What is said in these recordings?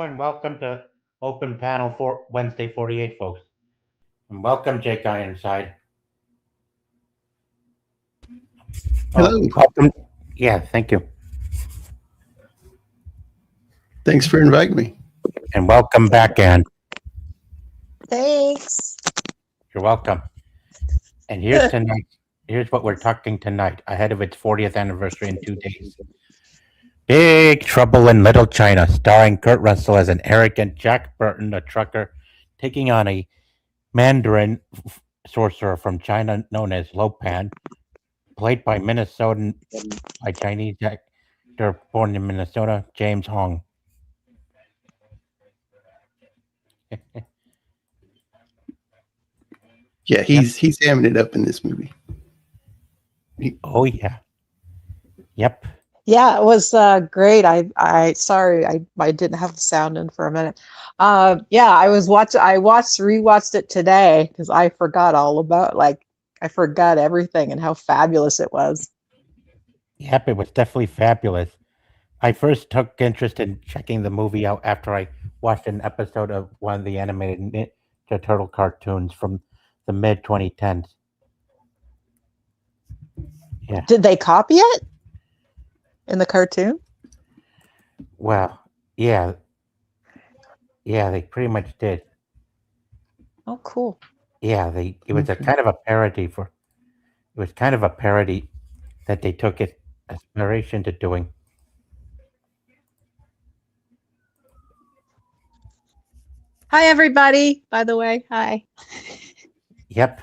and welcome to Open Panel for Wednesday 48, folks. And welcome, Jake Ironside. Hello. Welcome. Yeah, thank you. Thanks for inviting me. And welcome back, Ann. Thanks. You're welcome. And here's tonight. Here's what we're talking tonight, ahead of its 40th anniversary in 2 days. Big Trouble in Little China, starring Kurt Russell as an arrogant Jack Burton, a trucker, taking on a Mandarin sorcerer from China known as Lopan, played by Minnesotan by Chinese actor born in Minnesota, James Hong. Yeah, he's hamming it up in this movie. Oh yeah. Yep. Yeah, it was great. I sorry I didn't have the sound in for a minute. Yeah, I rewatched it today because I forgot all about I forgot everything and how fabulous it was. Yep, it was definitely fabulous. I first took interest in checking the movie out after I watched an episode of one of the animated Ninja Turtle cartoons from the mid 2010s. Yeah. Did they copy it in the cartoon? Well, yeah. Yeah, they pretty much did. Oh, cool. Yeah, it was a kind of a parody that they took it inspiration to doing. Hi everybody, by the way. Hi. Yep.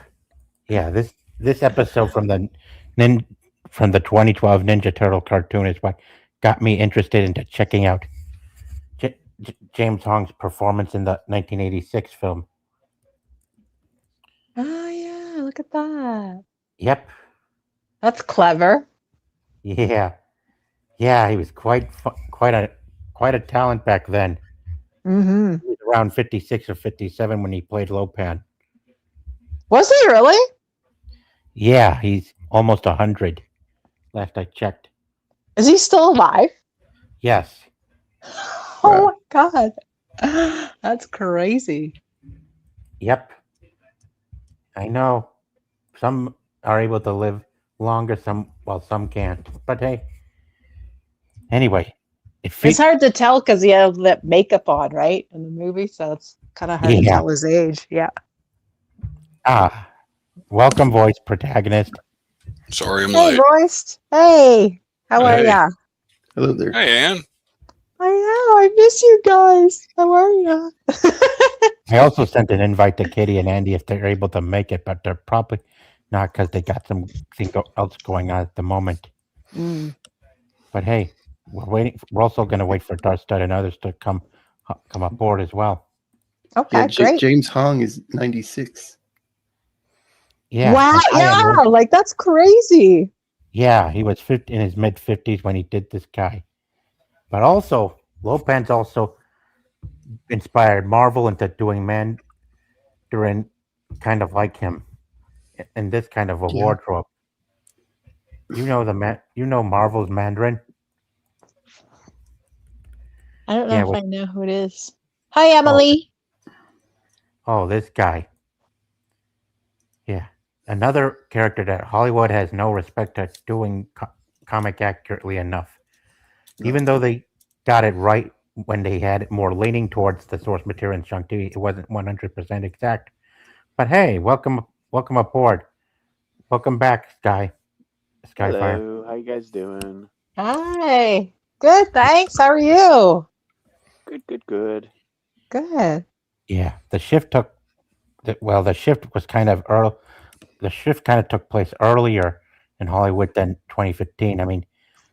Yeah, this episode from the 2012 Ninja Turtle cartoon is what got me interested into checking out James Hong's performance in the 1986 film. Oh yeah, look at that. Yep. That's clever. Yeah. Yeah, he was quite a talent back then. Mm-hmm. He was around 56 or 57 when he played Lopan. Was he really? Yeah, he's almost 100. Last I checked. Is he still alive? Yes. Oh my god. That's crazy. Yep. I know. Some are able to live longer, some can't. But hey. Anyway. It's hard to tell because he has that makeup on, right? In the movie, so it's kind of hard to tell his age. Yeah. Welcome, voice protagonist. Sorry, I'm late. Hey, voice. Hey. How are ya? Hello there. Hey, Ann. I know. I miss you guys. How are ya? I also sent an invite to Katie and Andy if they're able to make it, but they're probably not because they got something else going on at the moment. Mm. But hey, we're waiting. We're also going to wait for Darstud and others to come aboard as well. Okay, great. James Hong is 96. Yeah. Wow. Yeah. Like that's crazy. Yeah, he was in his mid 50s when he did this guy. But also, Lopan's also inspired Marvel into doing Mandarin kind of like him in this kind of a wardrobe. You know Marvel's Mandarin? I don't know if I know who it is. Hi, Emily. Oh, this guy. Yeah. Another character that Hollywood has no respect at doing comic accurately enough. Even though they got it right when they had it more leaning towards the source material in Shang-Chi, it wasn't 100% exact. But hey, welcome aboard. Welcome back, Skyfire. Hello, how you guys doing? Hi. Good, thanks. How are you? Good. Good. Yeah, the shift was kind of early. The shift kind of took place earlier in Hollywood than 2015. I mean,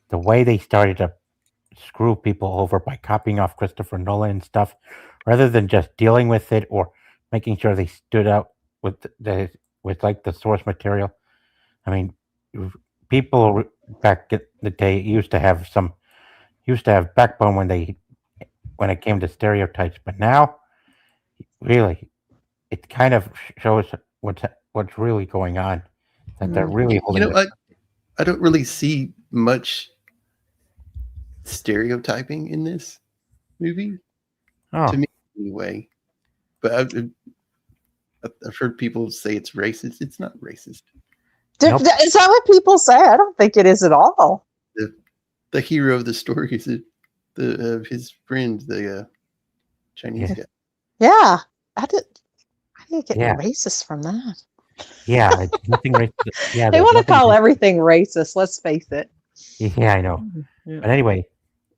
the way they started to screw people over by copying off Christopher Nolan and stuff, rather than just dealing with it or making sure they stood out with the source material. I mean, people back in the day used to have backbone when it came to stereotypes, but now, really, it kind of shows what's really going on. That they're really holding. I don't really see much stereotyping in this movie. Oh, to me anyway. But I've heard people say it's racist. It's not racist. Nope. Is that what people say? I don't think it is at all. The hero of the story is his friend, the Chinese guy. Yeah. I didn't get Yeah. racist from that. yeah, it's nothing racist. Yeah, They there's want to nothing call racist. everything racist, let's face it. Yeah, I know. Yeah. But anyway,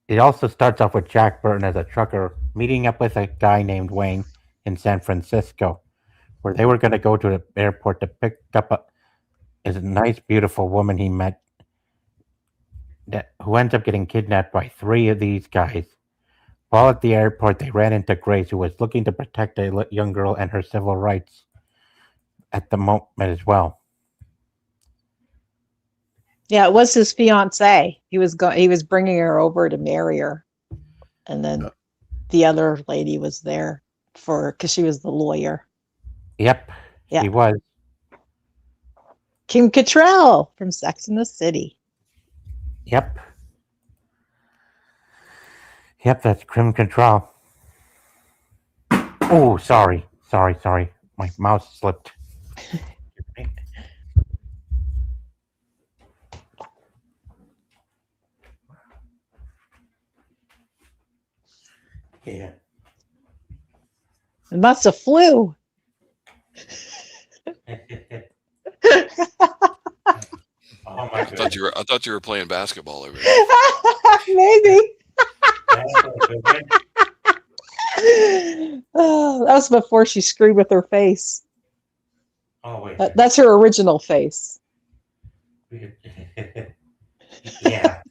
it also starts off with Jack Burton as a trucker meeting up with a guy named Wayne in San Francisco, where they were going to go to the airport to pick up a nice, beautiful woman he met who ends up getting kidnapped by three of these guys. While at the airport, they ran into Grace, who was looking to protect a young girl and her civil rights at the moment as well. Yeah, it was his fiance. He was bringing her over to marry her, and then the other lady was there because she was the lawyer. Yep, Yeah. she was. Kim Cattrall from Sex and the City. Yep. Yep, that's Kim Cattrall. Oh, sorry. My mouse slipped. Yeah. It must have flew. Oh my I thought you were playing basketball over there. Maybe. Oh, that was before she screwed with her face. Oh wait. That's her original face. Yeah.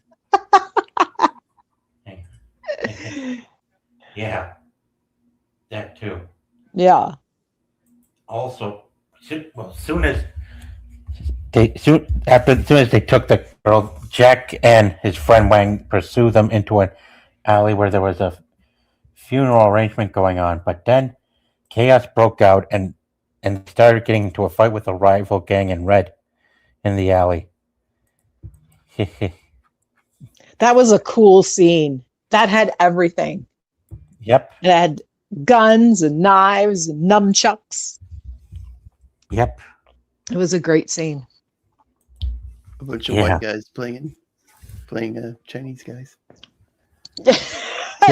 Yeah. That too. Yeah. Also, soon as they took the girl, Jack and his friend Wang pursued them into an alley where there was a funeral arrangement going on. But then chaos broke out and started getting into a fight with a rival gang in red in the alley. That was a cool scene. That had everything. Yep. It had guns and knives and nunchucks. Yep. It was a great scene. A bunch of Yeah. white guys playing Chinese guys.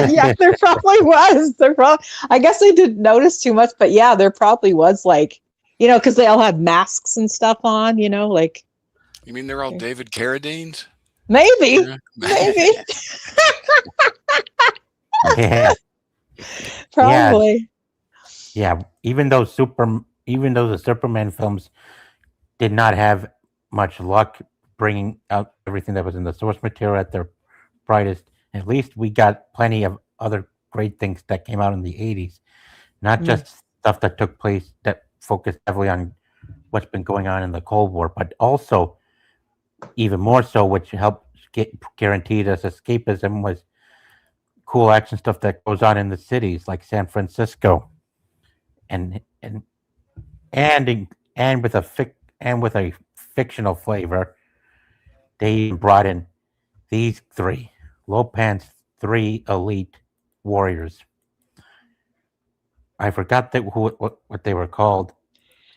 Yeah, there probably was. I guess I didn't notice too much, but yeah, there probably was, like, because they all had masks and stuff on, like You mean they're all David Carradines? maybe. Yeah. Maybe. Yeah. Probably. Yeah. Even though the Superman films did not have much luck bringing out everything that was in the source material at their brightest, at least we got plenty of other great things that came out in the 80s. Not just stuff that took place that focused heavily on what's been going on in the Cold War, but also, even more so, which helped guaranteed us escapism, was cool action stuff that goes on in the cities like San Francisco, and with a fictional flavor. They brought in these three Lopan's three elite warriors. I forgot what they were called.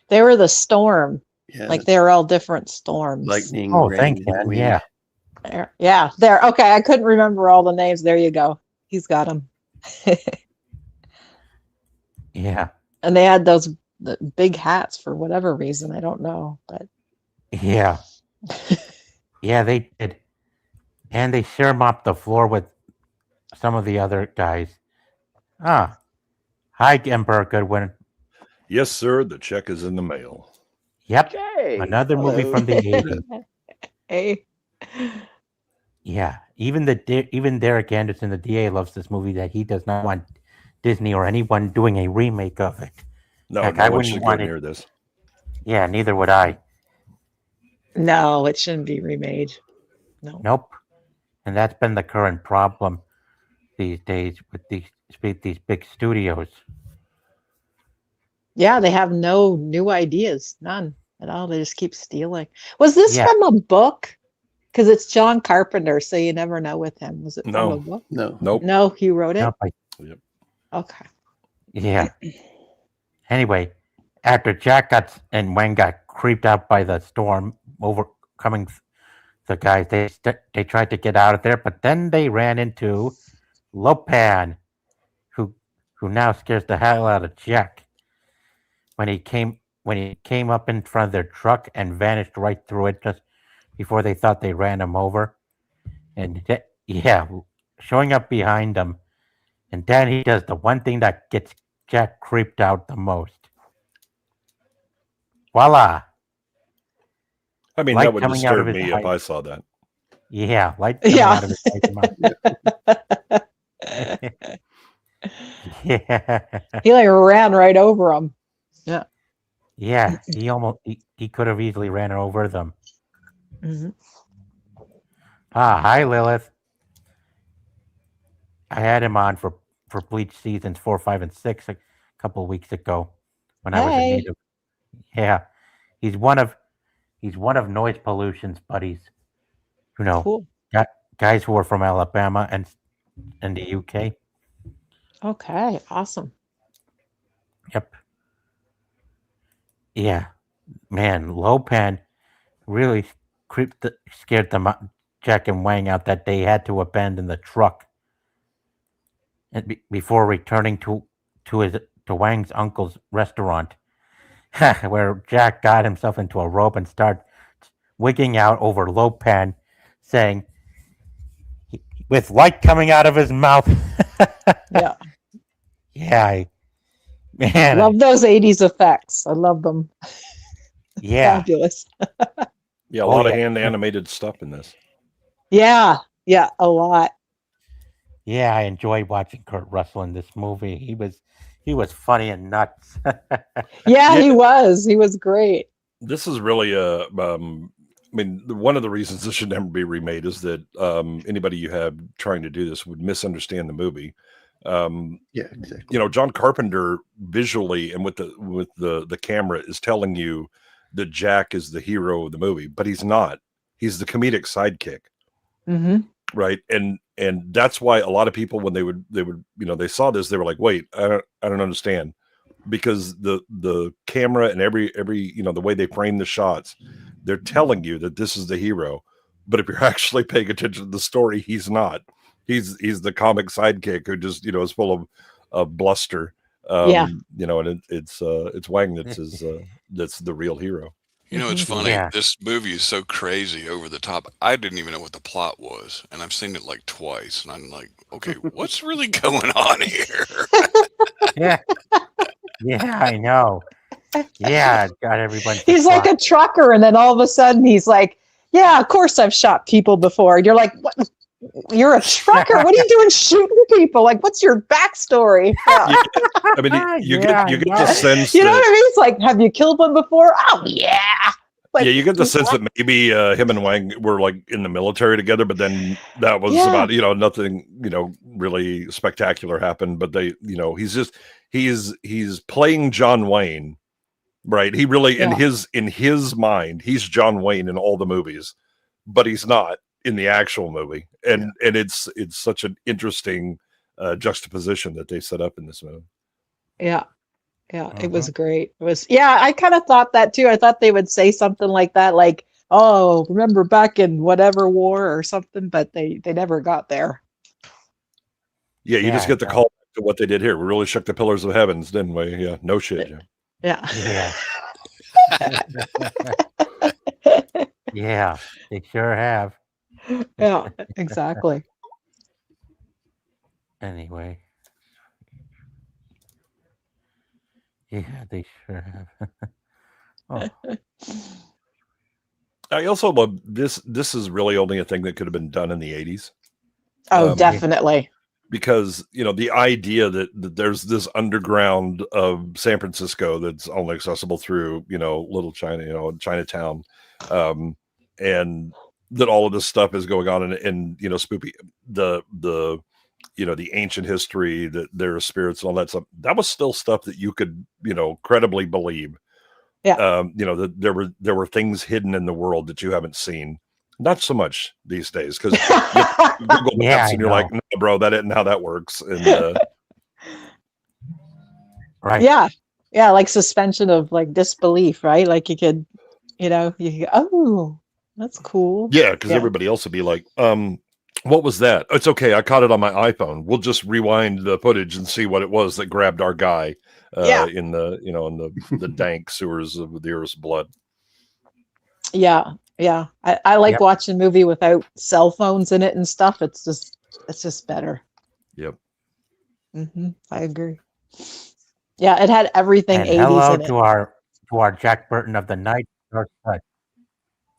They were the Storm. Yeah, Like they were all different storms. lightning. Oh, rain, thank you. wind. Yeah. Yeah, there. Okay, I couldn't remember all the names. There you go. He's got them. Yeah. And they had the big hats for whatever reason. I don't know, but Yeah. Yeah, they did. And they sure mopped the floor with some of the other guys. Ah. Hi, Emperor Goodwin. Yes, sir. The check is in the mail. Yep. Okay. Another movie hello. from the 80s. hey, Yeah. Even Derek Anderson, the DA, loves this movie that he does not want Disney or anyone doing a remake of it. No, Heck, no I one wouldn't should want go it. near this. Yeah, neither would I. no, it shouldn't be remade. No. Nope. And that's been the current problem these days with these big studios. Yeah, they have no new ideas, none at all. They just keep stealing. Was this Yeah. from a book? Because it's John Carpenter, so you never know with him. Was it from No. a book? No. Nope. No, he wrote it. Nope, Okay. Yeah. Anyway, after Jack and Wang got creeped out by the storm overcoming the guys, they tried to get out of there, but then they ran into Lopan, who now scares the hell out of Jack when he came up in front of their truck and vanished right through it just before they thought they ran him over. And showing up behind them, and then he does the one thing that gets Jack creeped out the most. Voila! I mean, Light that would coming out of disturb his me if eye. I saw that. Yeah, light coming Yeah. out of his mouth. Yeah, He like ran right over him. yeah. He could have easily ran over them. Mhm. Hi Lilith. I had him on for Bleach seasons 4, 5, and 6 a couple weeks ago when I was in Hey. need of. Yeah, he's one of Noise Pollution's buddies. You know, Cool. guys who are from Alabama and the UK. Okay. Awesome. Yep. Yeah, man, Lopan really scared them out, Jack and Wang out that they had to abandon the truck and before returning to Wang's uncle's restaurant, where Jack got himself into a robe and started wigging out over Lopan, saying, with light coming out of his mouth. Yeah. Yeah, man. Love those 80s effects. I love them. Yeah. Fabulous. Yeah, a Oh, lot of yeah. hand animated stuff in this. Yeah. Yeah. A lot. Yeah, I enjoyed watching Kurt Russell in this movie. He was funny and nuts. Yeah, he was. He was great. This is really I mean, one of the reasons this should never be remade is that anybody you have trying to do this would misunderstand the movie. Yeah, exactly. You know, John Carpenter visually and with the camera is telling you that Jack is the hero of the movie, but he's not. He's the comedic sidekick, Mm-hmm. right? And that's why a lot of people, when they would they saw this, they were like, wait, I don't understand, because the camera and every the way they frame the shots, they're telling you that this is the hero, but if you're actually paying attention to the story, he's not. He's the comic sidekick who just is full of bluster. Yeah. And it's Wang that's the real hero. You know, it's funny. Yeah. This movie is so crazy over the top. I didn't even know what the plot was, and I've seen it like twice, and I'm like, okay, what's really going on here? Yeah. Yeah, I know. Yeah, it got everyone. He's like a trucker, and then all of a sudden he's like, yeah, of course I've shot people before. And you're like, what? You're a trucker? What are you doing shooting people? Like, what's your backstory? Yeah. I mean, you Yeah, get I the know. sense You know that, what I mean? It's like, have you killed one before? Oh, yeah. Like, yeah, you get the sense that maybe him and Wang were like in the military together, but then that was Yeah. about nothing really spectacular happened. But they he's playing John Wayne, right? He really in his mind he's John Wayne in all the movies, but he's not in the actual movie, and it's such an interesting juxtaposition that they set up in this movie. Yeah. Yeah, it was great. It was, I kind of thought that too. I thought they would say something like that, like, oh, remember back in whatever war or something, but they never got there. Yeah, you just Yeah, get the call back to what they did here. We really shook the pillars of heavens, didn't we? Yeah, no shit. Yeah. Yeah. Yeah. Yeah, they sure have. Yeah, exactly. Anyway. Yeah, they sure have. Oh, I also love this. This is really only a thing that could have been done in the 80s. Oh, definitely. Because the idea that there's this underground of San Francisco that's only accessible through Little China, Chinatown, and that all of this stuff is going on, and spoopy the ancient history, that there are spirits and all that stuff. That was still stuff that you could credibly believe. Yeah. That there were things hidden in the world that you haven't seen. Not so much these days, because Google Maps Yeah, and you're I like, no, bro, that isn't how that works. And Right. Yeah, like suspension of like disbelief, right? Like you could, you could, oh, that's cool. Yeah, because Yeah. everybody else would be like, what was that? It's okay. I caught it on my iPhone. We'll just rewind the footage and see what it was that grabbed our guy Yeah. in the the dank sewers of the Earth's blood. Yeah. I like Yep. watching a movie without cell phones in it and stuff. It's just better. Yep. I agree. Yeah, it had everything And 80s hello in it. to our Jack Burton of the night. Darth Stud.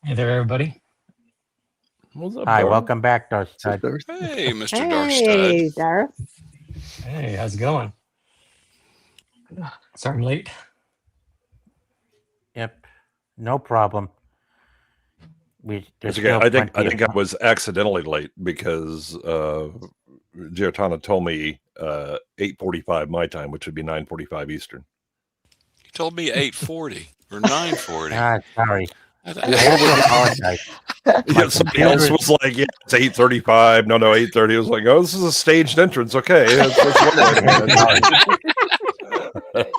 Hey there, everybody. What's up, Hi, Darth? welcome back, Darth So Stud. Darth- Hey, Mr. Hey, Darstad. Darth. Hey, how's it going? Sorry I'm late. Yep, no problem. There's It's okay. still I think plenty of I was accidentally late because Giotana told me 8:45 my time, which would be 9:45 Eastern. You told me 8:40 or 9:40. Sorry. I I thought- have to apologize. Yeah, somebody else was like, "Yeah, it's 8:35." No, 8:30. It was like, "Oh, this is a staged entrance." Okay, it's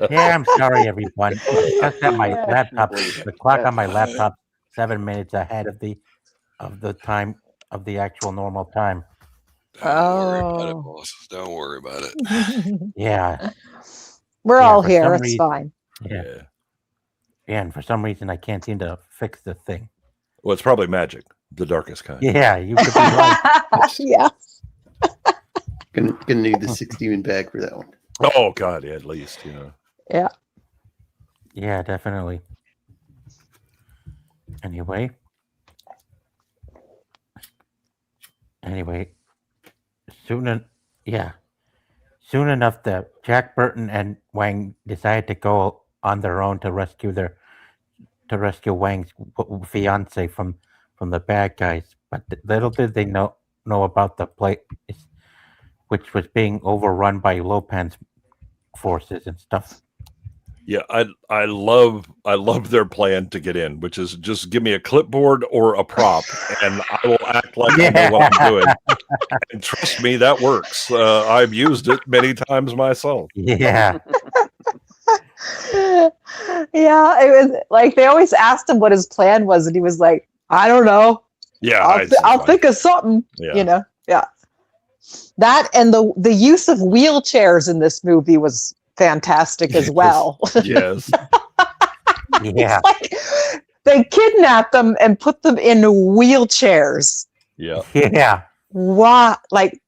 Yeah, I'm sorry, everyone. It's just that my laptop, the clock on my laptop, 7 minutes ahead of the time of the actual normal time. Don't worry about it, Oh. boss. Don't worry about it. Yeah, We're Yeah, all for here. some It's reason- fine. yeah, yeah. And for some reason, I can't seem to fix the thing. Well, it's probably magic, the darkest kind. Yeah, you could be right. Yeah. Gonna need the 60 bag for that one. Oh God, yeah, at least Yeah. Yeah, definitely. Anyway, soon enough, the Jack Burton and Wang decided to go on their own to rescue Wang's fiance from the bad guys. But little did they know about the place, which was being overrun by Lopan's forces and stuff. Yeah, I love their plan to get in, which is just give me a clipboard or a prop, and I will act like I know what I'm doing. And trust me, that works. I've used it many times myself. Yeah, Yeah, it was like they always asked him what his plan was, and he was like, "I don't know. Yeah, I'll think of something." Yeah. Yeah. That and the use of wheelchairs in this movie was fantastic as Yes. well. Yes. yeah. Like they kidnapped them and put them in wheelchairs. Yeah. Yeah. What? Like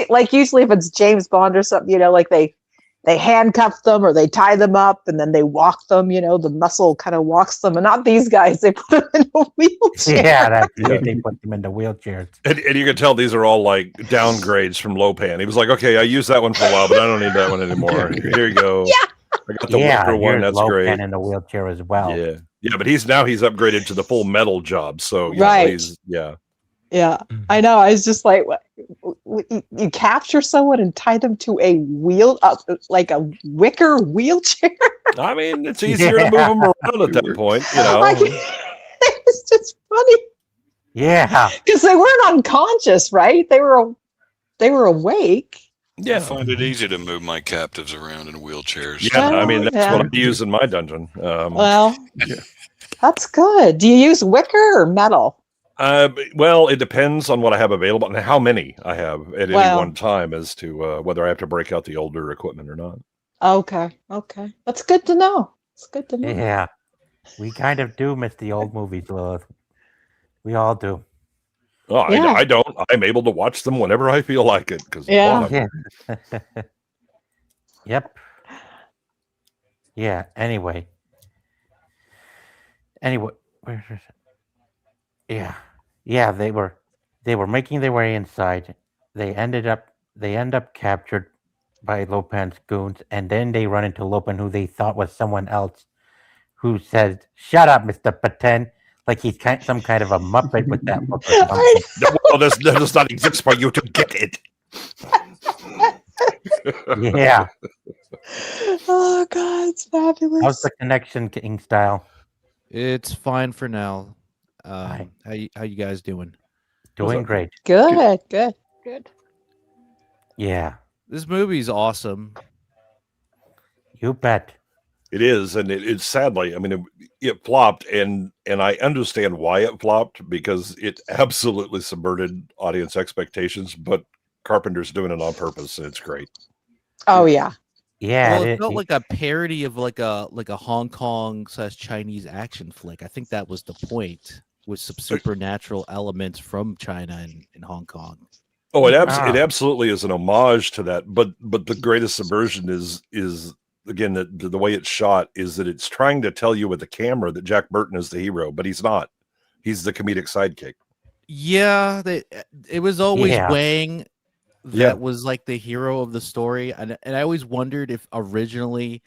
like usually if it's James Bond or something, like they handcuff them or they tie them up and then they walk them. The muscle kind of walks them, and not these guys. They put them in a wheelchair. Yeah, that's it. They put them into wheelchairs. And you can tell these are all like downgrades from Lopan. He was like, okay, I used that one for a while, but I don't need that one anymore. Here you go. Yeah. I got the Yeah, wicker one. here's That's Lopan great. in the wheelchair as well. Yeah. Yeah, but he's upgraded to the full metal job. So Right. Yeah. Yeah, I know. I was just like, what? You capture someone and tie them to a like a wicker wheelchair. I mean, it's easier to move them around at that point, Like, it's just funny Yeah. because they weren't unconscious, right? They were awake. I Yeah. find it easy to move my captives around in wheelchairs. Yeah, I mean Well, that's yeah. what I use in my dungeon. Well, Yeah. that's good. Do you use wicker or metal? Well, it depends on what I have available and how many I have at any Well. one time as to whether I have to break out the older equipment or not. Okay, that's good to know. It's good to know. Yeah. We kind of do miss the old movies, Lilith. We all do. Oh, Yeah. I don't. I'm able to watch them whenever I feel like it. Because Yeah. Yeah. Yep. Yeah. Anyway, where's this? Yeah. They were making their way inside. They end up captured by Lopan's goons, and then they run into Lopan, who they thought was someone else, who says, "Shut up, Mr. Pretend," like he's some kind of a muppet with that look. Or something. well, that does not exist for you to get it. Yeah. Oh God, it's fabulous. How's the connection, King Style? It's fine for now. Hi. How you guys doing? Doing great. Good. Yeah. This movie's awesome. You bet. It is, and it's sadly, I mean, it flopped, and I understand why it flopped because it absolutely subverted audience expectations. But Carpenter's doing it on purpose, and it's great. Oh yeah. Yeah, Well, it it, felt like a parody of like a Hong Kong / Chinese action flick. I think that was the point, with some supernatural elements from China and Hong Kong. Oh, it Ah. absolutely is an homage to that. But the greatest subversion is again the way it's shot is that it's trying to tell you with the camera that Jack Burton is the hero, but he's not. He's the comedic sidekick. Yeah, it was always Yeah. Wang that Yeah. was like the hero of the story, and I always wondered if originally,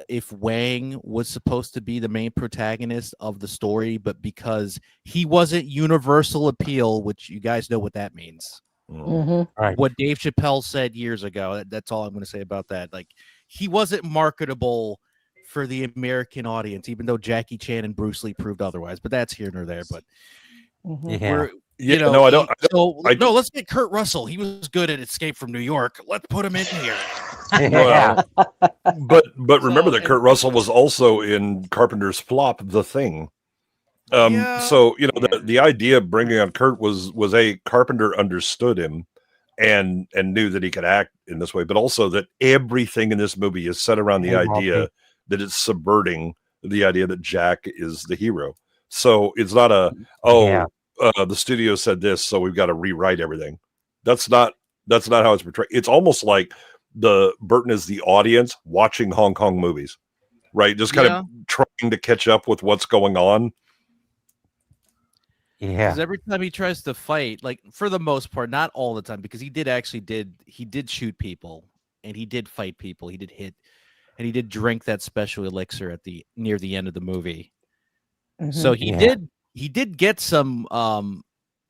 if Wang was supposed to be the main protagonist of the story, but because he wasn't universal appeal, which you guys know what that means. Hmm. right. What Dave Chappelle said years ago. That's all I'm going to say about that. Like, he wasn't marketable for the American audience, even though Jackie Chan and Bruce Lee proved otherwise. But that's here nor there. But Yeah. we're Yeah, you know, no, I don't. no, let's get Kurt Russell. He was good at Escape from New York. Let's put him in here. Yeah. But remember So, that Kurt Russell was also in Carpenter's flop, The Thing. Yeah. So the idea of bringing on Kurt was a Carpenter understood him and knew that he could act in this way, but also that everything in this movie is set around the Hey, idea Malty. that it's subverting the idea that Jack is the hero. So it's not Yeah. the studio said this, so we've got to rewrite everything. That's not how it's portrayed. It's almost like the Burton is the audience watching Hong Kong movies, right? Just kind of trying to catch up with what's going on. Yeah. Because every time he tries to fight, like, for the most part, not all the time, because he did shoot people and he did fight people, he did hit, and he did drink that special elixir near the end of the movie. So he Yeah. did get some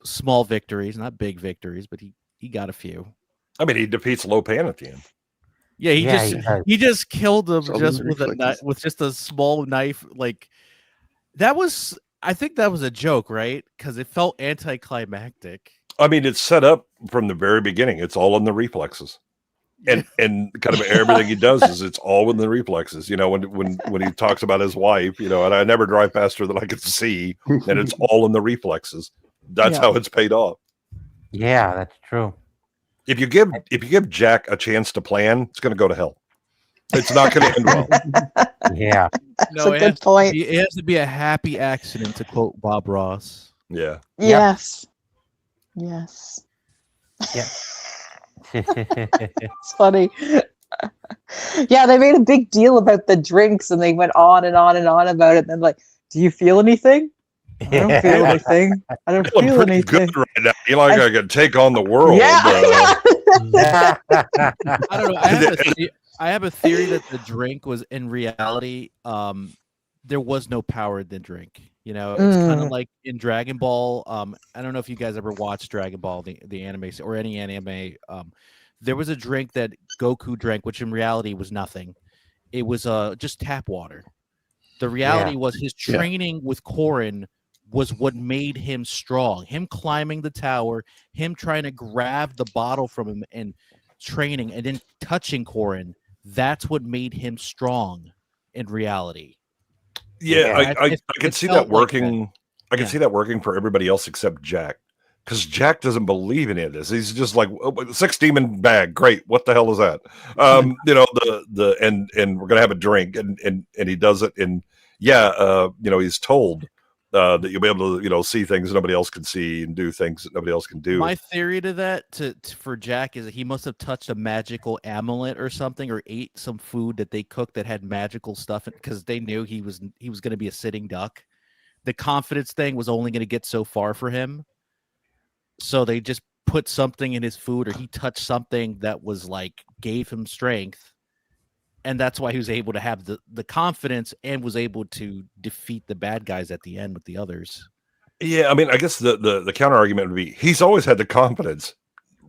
small victories, not big victories, but he got a few. I mean, he defeats Lo Pan at the end. Yeah, he Yeah, just he does. he just killed him Solving just the with reflexes. with just a small knife. Like, that was, I think that was a joke, right? Because it felt anticlimactic. I mean, it's set up from the very beginning. It's all in the reflexes. And kind of everything he does is it's all in the reflexes. You know, when he talks about his wife, you know, and I never drive faster than I can see, and it's all in the reflexes. That's Yeah. how it's paid off. Yeah, that's true. If you give Jack a chance to plan, it's going to go to hell. It's not going to end well. Yeah. That's a good point. It has to be a happy accident, to quote Bob Ross. Yeah. Yes. Yes. Yeah. It's funny. Yeah, they made a big deal about the drinks and they went on and on and on about it. And then, like, do you feel anything? I don't feel anything. I don't Feeling feel pretty anything. good right now. You like I could take on the world. Yeah. I don't know. I have a theory that the drink was, in reality, there was no power in the drink. You know, it's kind of like in Dragon Ball. I don't know if you guys ever watched Dragon Ball, the anime, or any anime. There was a drink that Goku drank, which in reality was nothing. It was just tap water. The reality was his training with Korin was what made him strong. Him climbing the tower, him trying to grab the bottle from him and training, and then touching Korin. That's what made him strong in reality. Yeah, I can see that working. I can Yeah. see that working for everybody else except Jack, because Jack doesn't believe any of this. He's just like, oh, 6 demon bag, great. What the hell is that? You know, and we're gonna have a drink, and he does it, and you know, he's told that you'll be able to, you know, see things nobody else can see and do things that nobody else can do. My theory to that, for Jack, is that he must have touched a magical amulet or something, or ate some food that they cooked that had magical stuff, because they knew he was going to be a sitting duck. The confidence thing was only going to get so far for him, so they just put something in his food, or he touched something that was like gave him strength, and that's why he was able to have the confidence and was able to defeat the bad guys at the end with the others. Yeah, I mean, I guess the counter argument would be he's always had the confidence,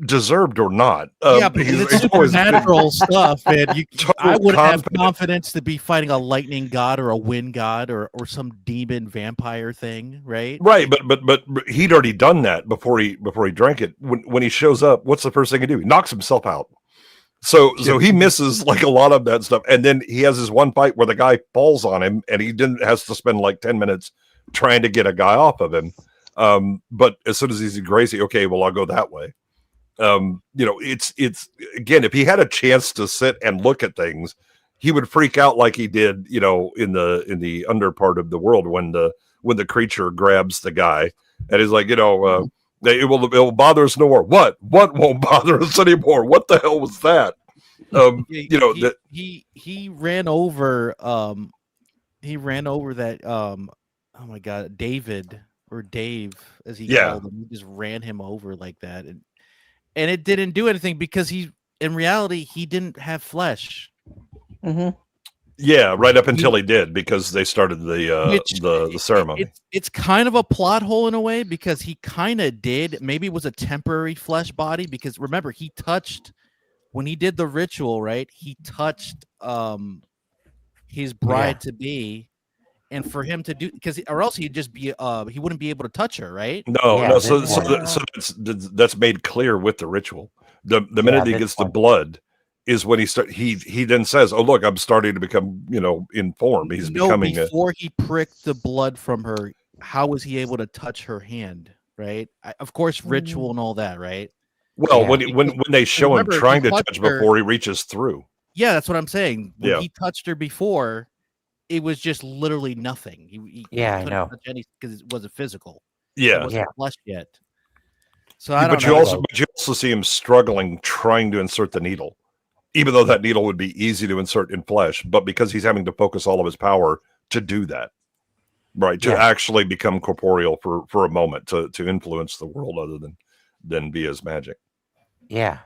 deserved or not. Yeah, but he's it's always been supernatural stuff, man. total I would have confidence. confidence to be fighting a lightning god or a wind god or some demon vampire thing, right? Right, but he'd already done that before he drank it. When he shows up, what's the first thing he do? He knocks himself out. So he misses like a lot of that stuff, and then he has his one fight where the guy falls on him, and he has to spend like 10 minutes trying to get a guy off of him. But as soon as he's Gracie, okay, well, I'll go that way. It's again, if he had a chance to sit and look at things, he would freak out like he did, in the under part of the world when the creature grabs the guy and he's like, it will bother us no more. What won't bother us anymore? What the hell was that? He ran over that oh my god, David or Dave as he called him. He just ran him over like that, and it didn't do anything because in reality he didn't have flesh. Mm-hmm. Yeah, right up until he did, because they started the ceremony. It's kind of a plot hole in a way, because he kind of did. Maybe it was a temporary flesh body, because remember, he touched when he did the ritual, right? He touched his bride to be, and for him to do, because or else he'd just be he wouldn't be able to touch her, right? No. So that's made clear with the ritual. The minute he gets the blood is when he then says, "Oh, look, I'm starting to become, in form." He's becoming before he pricked the blood from her. How was he able to touch her hand? Right? Of course, ritual and all that, right? Well, when they show him trying to touch before he reaches through. Yeah, that's what I'm saying. When he touched her before, it was just literally nothing. He I know, because it wasn't physical. Yeah, it wasn't flesh yet. So I don't know. But you also see him struggling trying to insert the needle. Even though that needle would be easy to insert in flesh, but because he's having to focus all of his power to do that, right? To actually become corporeal for a moment, to influence the world other than via his magic. Yeah.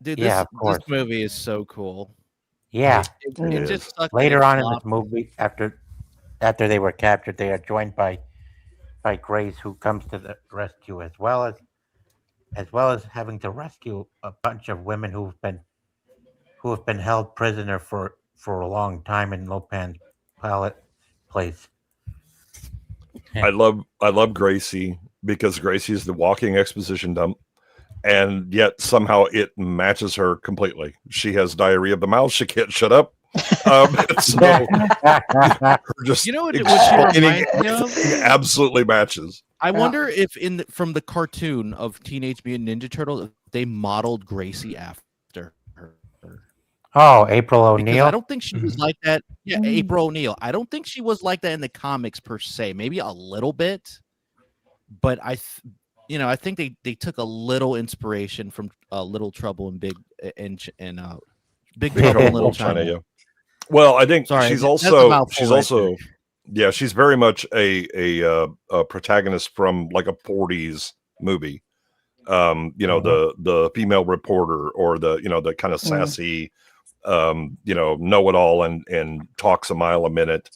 Dude, this movie is so cool. Yeah. It just later on in this movie, after they were captured, they are joined by Grace, who comes to the rescue, as well as having to rescue a bunch of women who have been held prisoner for a long time in Lopan's place. I love Gracie, because Gracie is the walking exposition dump, and yet somehow it matches her completely. She has diarrhea of the mouth. She can't shut up. Just what she reminds me of? Absolutely matches. I wonder if from the cartoon of Teenage Mutant Ninja Turtles, they modeled Gracie after her. Oh, April O'Neil. I don't think she was like that. Yeah, April O'Neil. I don't think she was like that in the comics per se. Maybe a little bit, but I think they took a little inspiration from Little Trouble in Big Trouble in Little China. Well, I think she's very much a protagonist from like a 40s movie. The female reporter, or the kind of sassy, know-it-all and talks a mile a minute.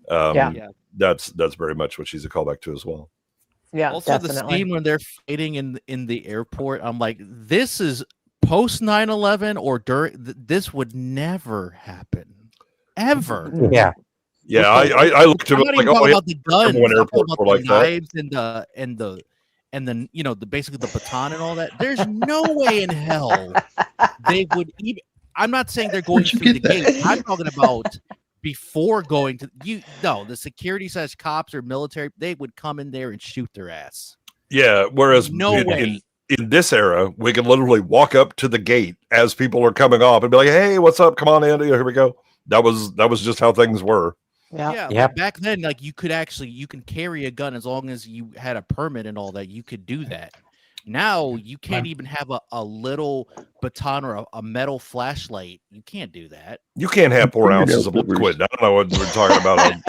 That's very much what she's a callback to as well. Yeah. Also, definitely. the scene when they're fighting in the airport, I'm like, this is post 9/11 or during. This would never happen. Ever. Yeah. Yeah, I looked at it like, about the guns, airports were like the knives and the basically the baton and all that. There's no way in hell they would even. I'm not saying they're going through the gate. I'm talking about before going to the security / cops or military, they would come in there and shoot their ass. Yeah, whereas way. In this era, we can literally walk up to the gate as people are coming off and be like, "Hey, what's up? Come on in. Here we go." That was just how things were. Yeah. Back then, like you can carry a gun as long as you had a permit and all that. You could do that. Now you can't even have a little baton or a metal flashlight. You can't do that. You can't have 4 ounces of liquid. I don't know what we're talking about. And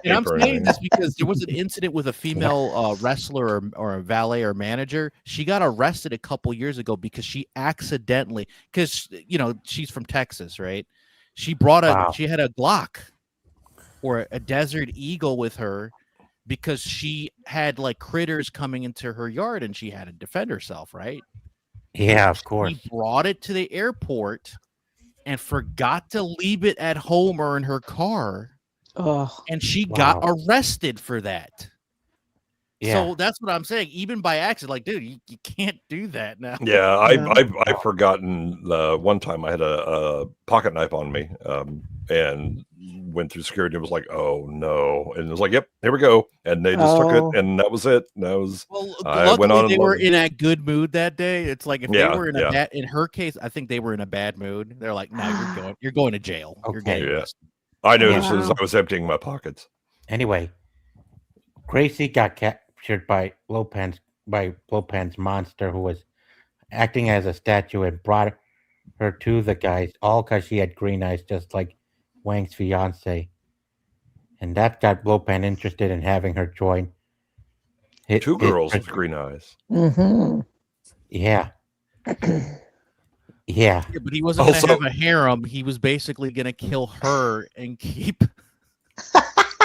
I'm saying this because there was an incident with a female wrestler or a valet or manager. She got arrested a couple years ago because she accidentally, because she's from Texas, right? She she had a Glock or a Desert Eagle with her, because she had like critters coming into her yard and she had to defend herself, right? Yeah, of course. She brought it to the airport and forgot to leave it at home or in her car. Oh, and she got arrested for that. Yeah. So that's what I'm saying. Even by accident, like, dude, you can't do that now. Yeah, Yeah. I've forgotten one time I had a pocket knife on me, and went through security and was like, oh no, and it was like, yep, here we go, and they just took Oh. it, and that was it. That was Well, I went luckily on and they were loaded. in a good mood that day. It's like if they Yeah, were in yeah. a bad, in her case, I think they were in a bad mood. They're like, no, you're going to jail. You're Okay. getting Yeah. arrested. I noticed as Wow. I was emptying my pockets. Anyway, Gracie got captured by Lopan's monster, who was acting as a statue, and brought her to the guys, all because she had green eyes, just like Wang's fiance. And that got Lopan interested in having her join. Two girls with green eyes. Mm-hmm. Yeah. Yeah. Yeah, but he wasn't going Also- to have a harem. He was basically going to kill her and keep.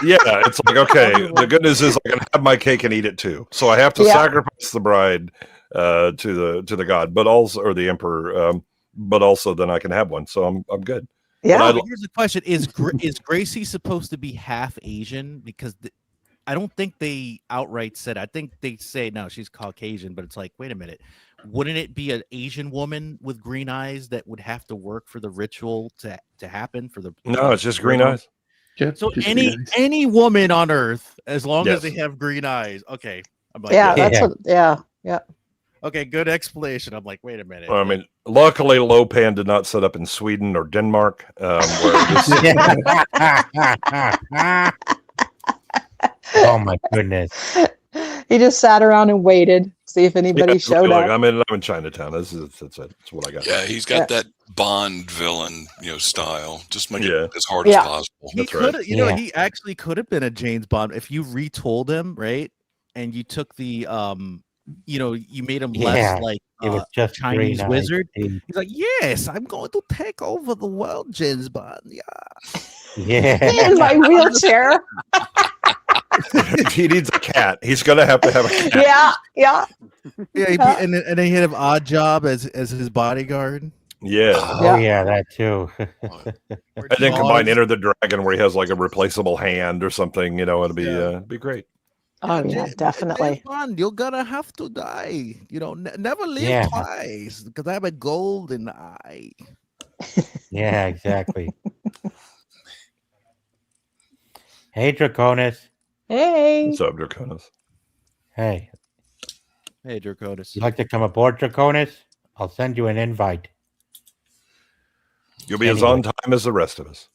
Yeah, it's like, okay, the good news is I can have my cake and eat it too. So I have to Yeah. sacrifice the bride to the god, but also, or the emperor, but also then I can have one. So I'm good. Yeah. But But here's the question: is Gracie supposed to be half Asian? Because I don't think they outright said. I think they say no, she's Caucasian. But it's like, wait a minute, wouldn't it be an Asian woman with green eyes that would have to work for the ritual to happen for the? No, it's just green eyes. Yeah, So just any green eyes. any woman on Earth, as long as Yes. they have green eyes, okay. I'm like, Yeah, yeah. that's what. Yeah. Okay, good explanation. I'm like, wait a minute. I mean, luckily Lopan did not set up in Sweden or Denmark, where this, Oh my goodness. He just sat around and waited, see if anybody Yeah, showed look, up. I'm in Chinatown. That's it. That's what I got. Yeah, he's got that Bond villain, style. Just make Yeah. it as hard Yeah. as possible. He That's right. could, Yeah. he actually could have been a James Bond if you retold him, right? And you took the you made him Yeah, less like It was just Chinese green eyes. wizard. He- He's like, yes, I'm going to take over the world, James Bond. Yeah. Yeah. In my wheelchair. If he needs a cat, he's gonna have to have a cat. Yeah. Yeah. Yeah, Yeah. and then he had an odd job as his bodyguard. Yeah. Oh yeah, that too. And then combine Enter the Dragon, where he has like a replaceable hand or something. It'll be great. Oh yeah, definitely. James Bond, you're gonna have to die. Never live Yeah. twice because I have a golden eye. Yeah, exactly. Hey, Draconis. Hey. What's up, Draconis? Hey, Hey, Draconis. you like to come aboard, Draconis? I'll send you an invite. You'll be as Anyway. on time as the rest of us.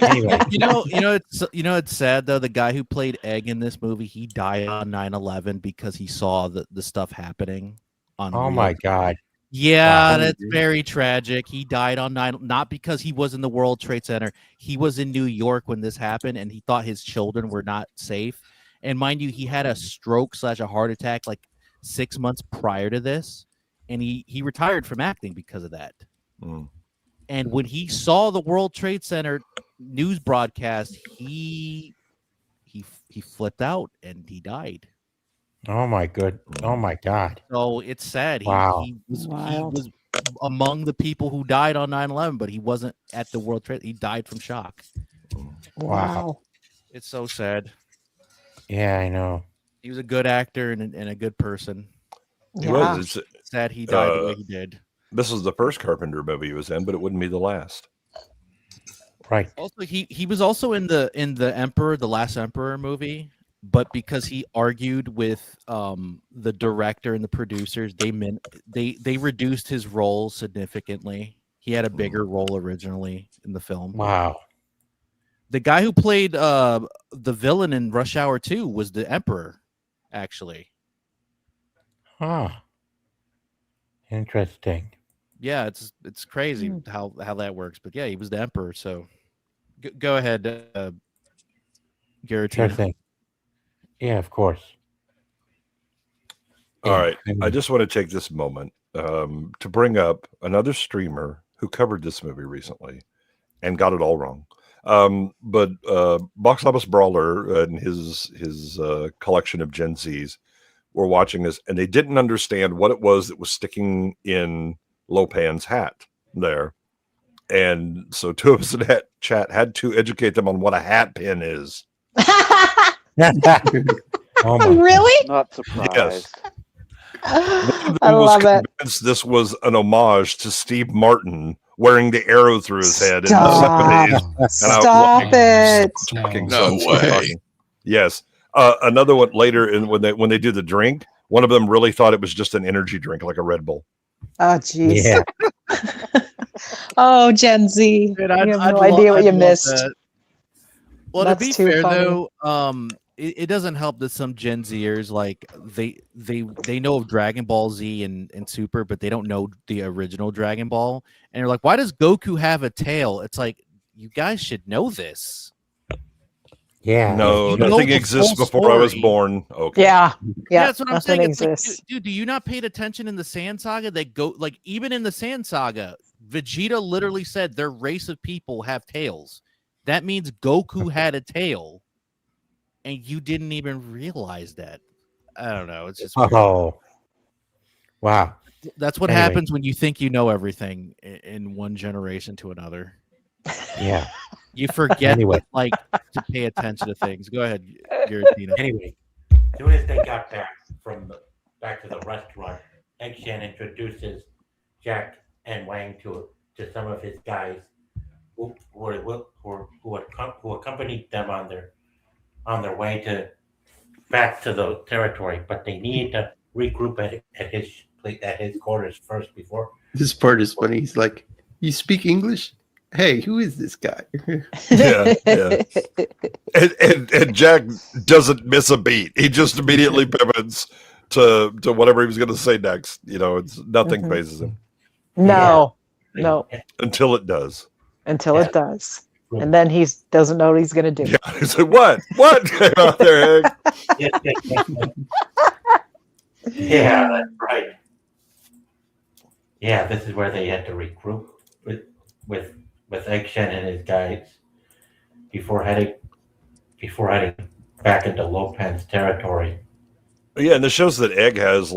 Anyway, It's sad though. The guy who played Egg in this movie, he died on 9/11 because he saw the stuff happening on. oh real my time. God. Yeah, Wow. that's very tragic. He died on not because he was in the World Trade Center. He was in New York when this happened, and he thought his children were not safe. And mind you, he had a stroke / a heart attack like 6 months prior to this, and he retired from acting because of that. Mm. And when he saw the World Trade Center news broadcast, he flipped out and he died. Oh my good. Oh my God. So it's sad. Wow. He was Wild. among the people who died on 9/11, but he wasn't at the World Trade. He died from shock. Wow. It's so sad. Yeah, I know. He was a good actor and a good person. He Yeah. was. Sad he died the way he did. This was the first Carpenter movie he was in, but it wouldn't be the last. Right. Also, he was also in the Emperor, the Last Emperor movie, but because he argued with the director and the producers, they reduced his role significantly. He had a bigger role originally in the film. Wow. The guy who played the villain in Rush Hour 2 was the Emperor, actually. Huh. Interesting. Yeah, it's crazy how that works. But yeah, he was the Emperor. So go ahead, Garrett. Sure thing. Yeah, of course. All Yeah, right. I I just want to take this moment to bring up another streamer who covered this movie recently and got it all wrong. But Box Office Brawler and his collection of Gen Zs were watching this, and they didn't understand what it was that was sticking in Lopan's hat there. And so two of us in that chat had to educate them on what a hat pin is. Oh my Really? Not surprised. I I was love it. convinced this was an homage to Steve Martin wearing the arrow through his head Stop. in the 70s. Oh, And Stop it. no. Talking, No son, stop way. talking. Yes. Another one later in when they do the drink, one of them really thought it was just an energy drink, like a Red Bull. Oh, jeez. Yeah. Oh, Gen Z. Dude, You have I'd no lo- idea what I'd you love missed. that. Well, That's to be too fair funny. though, it doesn't help that some Gen Zers like they know of Dragon Ball Z and Super, but they don't know the original Dragon Ball. And you're like, why does Goku have a tail? It's like you guys should know this. Yeah. No, you know nothing the exists full before I was story. born. Okay. Yeah. Yeah. That's what I'm Nothing saying. It's like, exists. dude, do you not pay attention in the Sand Saga? They go like even in the Sand Saga, Vegeta literally said their race of people have tails. That means Goku had a tail, and you didn't even realize that. I don't know. It's just weird. Oh. Wow. That's what Anyway. happens when you think you know everything in one generation to another. Yeah. You forget Anyway. like to pay attention to things. Go ahead, Giratina. Anyway, as soon as they got back to the restaurant, Egg Shen introduces Jack and Wang to some of his guys who accompanied them on their way back to the territory, but they needed to regroup at his quarters first before. This part is funny. He's like, "You speak English? Hey, who is this guy?" Yeah, yeah. And Jack doesn't miss a beat. He just immediately pivots to whatever he was going to say next. You know, it's nothing Mhm. phases him No. No. until it does. Until Yeah. it does. And then he doesn't know what he's going to do. Yeah, he's like, what? What came out there, Egg? Yeah, that's right. Yeah, this is where they had to regroup with Egg Shen and his guys before heading back into Lopan's territory. Yeah, and this shows that Egg has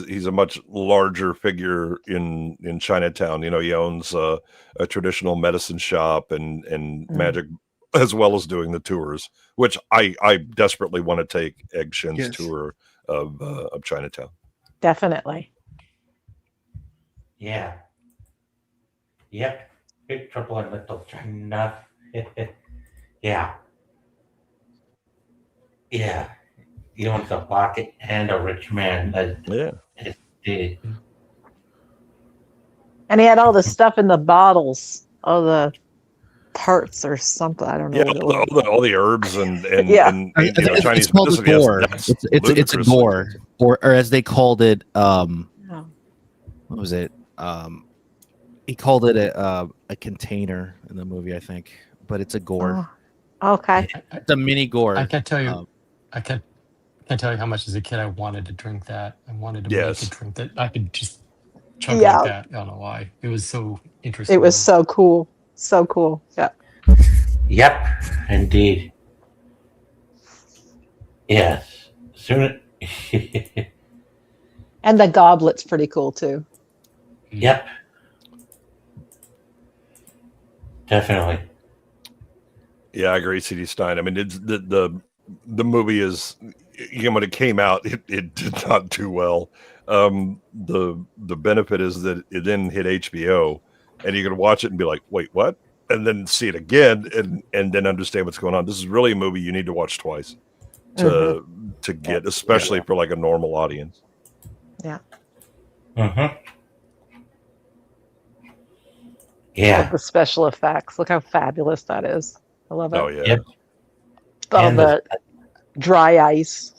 he's a much larger figure in Chinatown. You know, he owns a traditional medicine shop and magic, as well as doing the tours, which I desperately want to take Egg Shen's Yes. tour of Chinatown. Definitely. Yeah. Yep. Big trouble in Little China. Yeah. Yeah. He owns a pocket and a rich man. Yeah. Did. And he had all the stuff in the bottles, all the parts or something. I don't know. Yeah, what it was. all the herbs and Yeah. and you know, Chinese it's called a medicine, yes, gore. that's It's a ludicrous. gore, or as they called it. Oh. What was it? He called it a container in the movie, I think, but it's a gore. Oh, okay. It's a mini gore. I can't tell you. Um, I can't tell you how much as a kid I wanted to drink that. I wanted to Yes. make a drink that I could just chug Yeah. like that. I don't know why. It was so interesting. It was so cool. So cool. Yeah. Yep, indeed. Yes. Soon. And the goblet's pretty cool too. Yep. Definitely. Yeah, I agree, C.D. Stein. I mean, it's the movie is, you know, when it came out, it did not do well. The benefit is that it then hit HBO, and you can watch it and be like, wait, what? And then see it again and then understand what's going on. This is really a movie you need to watch twice to get, especially for like a normal audience. Mm-hmm. Yeah. The special effects. Look how fabulous that is. I love it. Oh yeah, Yep. All And the dry ice.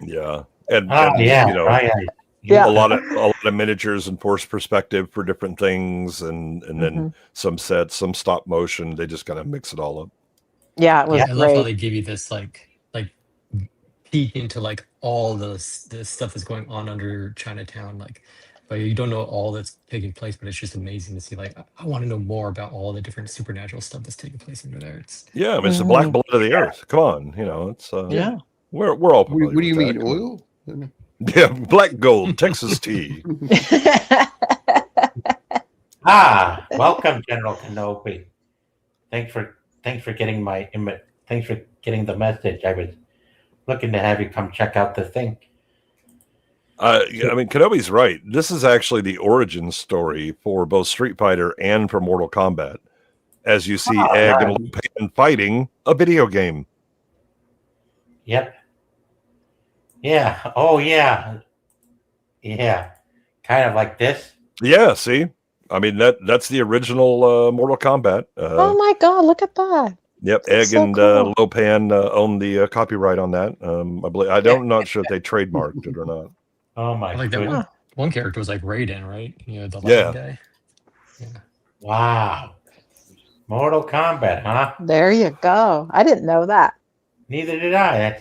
yeah, and yeah. you know, Right. Yeah. a lot of miniatures and forced perspective for different things, and then some sets, some stop motion. They just kind of mix it all up. Yeah, it was I love how great. they give you this like peek into like all the stuff that's going on under Chinatown. Like, but you don't know all that's taking place, but it's just amazing to see. Like, I want to know more about all the different supernatural stuff that's taking place under there. It's Yeah, I mean, it's the black blood of the earth. Come on, you know, it's Yeah. we're all What familiar do you with mean, that. Come on. oil? Yeah, black gold, Texas tea. Welcome, General Kenobi. Thanks for getting the message. I was looking to have you come check out the thing. I mean, Kenobi's right. This is actually the origin story for both Street Fighter and for Mortal Kombat. As you see Egg and Liu Pan fighting a video game. Yep. Yeah. Oh, yeah. Yeah. Kind of like this. Yeah, see? I mean, that's the original Mortal Kombat. Oh my God! Look at that. Yep, That's Egg so and cool. Lopan own the copyright on that. I believe I'm not sure if they trademarked it or not. Oh my I like that goodness. one character was like Raiden, right? You know, the Yeah. lion guy. Yeah. Wow. Mortal Kombat, huh? There you go. I didn't know that. Neither did I.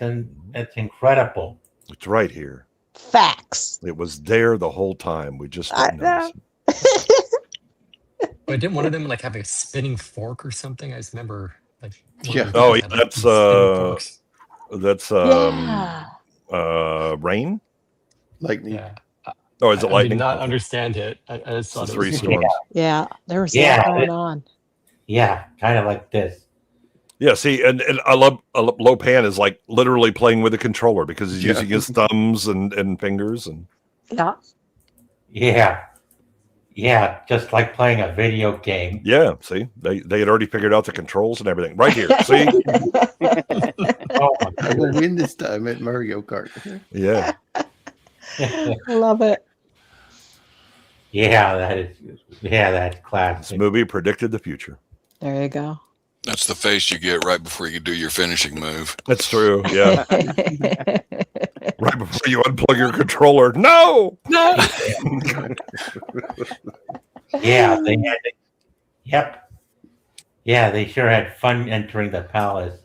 That's incredible. It's right here. Facts. It was there the whole time. We just I didn't notice. But didn't one of them like have a spinning fork or something? I just remember like. one Yeah. of the Oh, guys yeah, had, like, that's these spinning forks. that's Yeah. Rain. Lightning. Yeah. Oh, is it I did Lightning? not understand it. I just It's the thought it Three was Storms. Yeah. There was Yeah. that going on. Yeah, kind of like this. Yeah, see, and I love Lopan is like literally playing with a controller because he's Yeah. using his thumbs and fingers and Yeah. Yeah. Yeah, just like playing a video game. yeah. See, they had already figured out the controls and everything right here. See, Oh my I will win this time at Mario Kart. yeah. goodness. Love it. Yeah, that's This classic. movie predicted the future. There you go. That's the face you get right before you do your finishing move. That's true. Yeah, right before you unplug your controller. No. Yeah, they had. Yep. Yeah, they sure had fun entering the palace,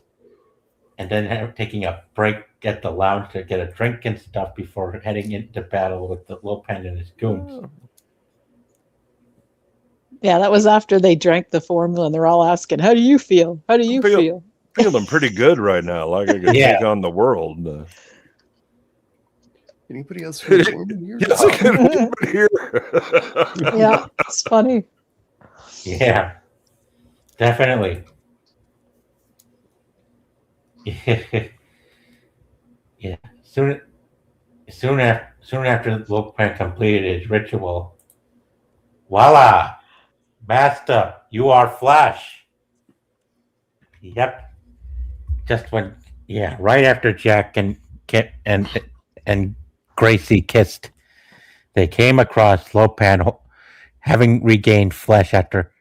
and then taking a break at the lounge to get a drink and stuff before heading into battle with the Lopan and his goons. Yeah, that was after they drank the formula and they're all asking, "How do you feel? How do you feel?" Feeling pretty good right now. Like I could Yeah. take on the world. Anybody else feel warm in here? Yes, I can open here. Yeah, it's funny. Yeah, definitely. Yeah. Soon after Lopan completed his ritual, voila, master, you are Flash. Yep. Just when, yeah, right after Jack and Gracie kissed, they came across Lopan having regained flesh after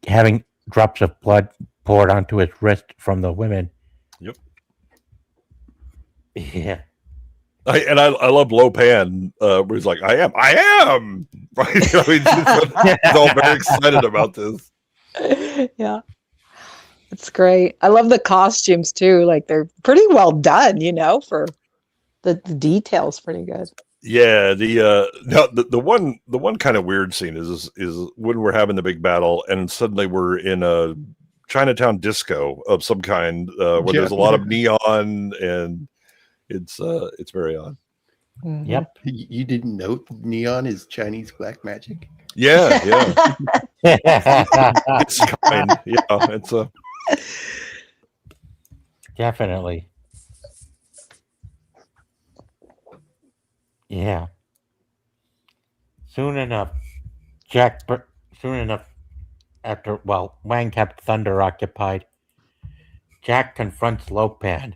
having drops of blood poured onto his wrist from the women. Yep. Yeah. I love Lopan, where he's like, I am. Right? You know, he's all very excited about this. Yeah. It's great. I love the costumes too. Like they're pretty well done, for the details pretty good. Yeah, the one kind of weird scene is when we're having the big battle and suddenly we're in a Chinatown disco of some kind where there's a lot of neon and it's very odd. Mhm. Yep. You didn't know neon is Chinese black magic? Yeah, it's coming. Yeah, it's a Definitely. Yeah. Soon enough, after, Wang kept Thunder occupied, Jack confronts Lopan.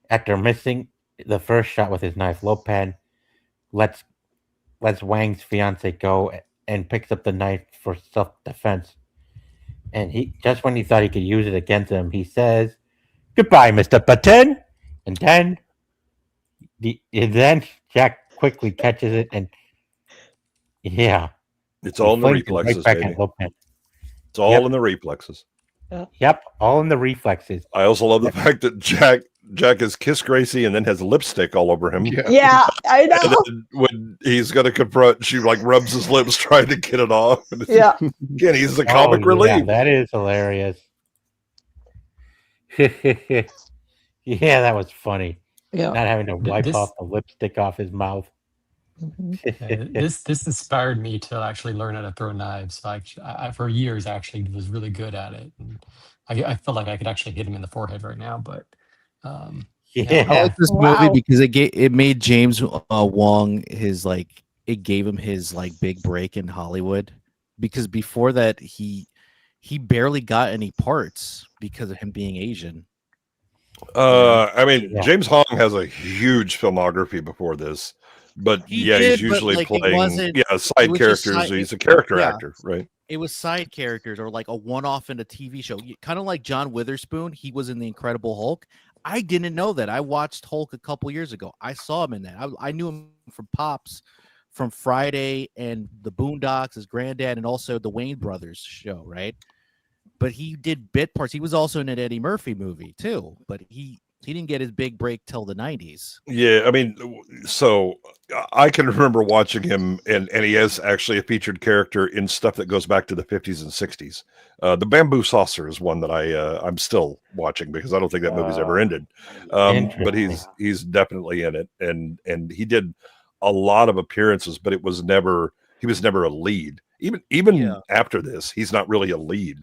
After missing the first shot with his knife, Lopan lets Wang's fiance go and picks up the knife for self-defense. And just when he thought he could use it against him, he says, "Goodbye, Mr. Button." And then Jack quickly catches it, and yeah, it's all in the flings it reflexes, back baby. at Lopan. It's all Yep. in the reflexes. Yep, all in the reflexes. I also love the fact that Jack has kissed Gracie and then has lipstick all over him. Yeah, I And know. then when he's going to confront, she like rubs his lips trying to get it off. And it's, Yeah. again, he's the comic Oh, yeah, relief. that is hilarious. Yeah, that was funny. Yeah. Not having to wipe This- off the lipstick off his mouth. Mhm. This inspired me to actually learn how to throw knives. So I for years actually was really good at it. And I felt like I could actually hit him in the forehead right now, but Yeah. I like this Wow. movie because it made James Wong it gave him his like big break in Hollywood, because before that he barely got any parts because of him being Asian. I mean, Yeah. James Hong has a huge filmography before this, but He yeah, did, he's but, usually like, it playing wasn't- side it was just characters. side- He's a character yeah. actor, right? It was side characters or like a one-off in a TV show, kind of like John Witherspoon. He was in the Incredible Hulk. I didn't know that. I watched Hulk a couple years ago. I saw him in that. I knew him from Pops, from Friday and the Boondocks, his granddad, and also the Wayne Brothers show, right? But he did bit parts. He was also in an Eddie Murphy movie too, but he didn't get his big break till the 90s. Yeah, I mean, so I can remember watching him, and he is actually a featured character in stuff that goes back to the 50s and 60s. The Bamboo Saucer is one that I'm still watching because I don't think that movie's ever ended. But he's definitely in it, and he did a lot of appearances, but he was never a lead. Even after this, he's not really a lead.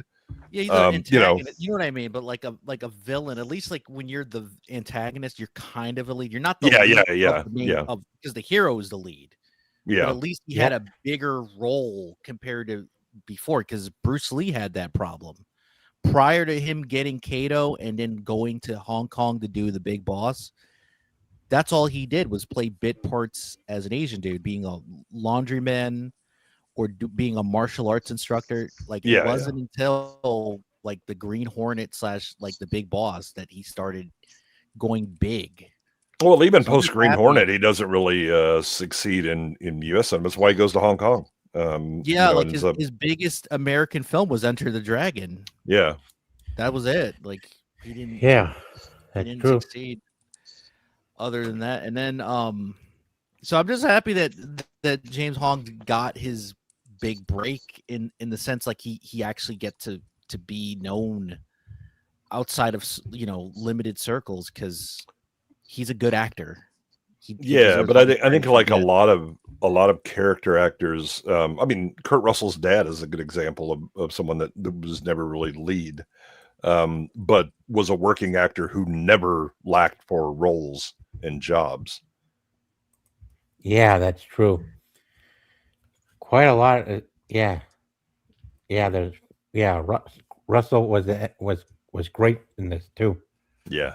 Yeah, he's you know, you know what I mean, but like a villain. At least like when you're the antagonist, you're kind of a lead. You're not the lead because the hero is the lead. But Yeah, at least he had a bigger role compared to before, because Bruce Lee had that problem prior to him getting Kato and then going to Hong Kong to do the Big Boss. That's all he did was play bit parts as an Asian dude, being a laundryman or being a martial arts instructor. Like it wasn't until like the Green Hornet / like the Big Boss that he started going big. Well, even post Green Hornet, he doesn't really succeed in U.S. cinema. That's why he goes to Hong Kong. Like his biggest American film was Enter the Dragon. Yeah, that was it. Like he didn't. Yeah, that's true. Succeed. Other than that, and then so I'm just happy that James Hong got his big break in the sense like he actually get to be known outside of limited circles because he's a good actor. But I think like a lot of character actors. I mean, Kurt Russell's dad is a good example of someone that was never really lead, but was a working actor who never lacked for roles and jobs. Yeah, that's true. Quite a lot. Russell was great in this too. Yeah.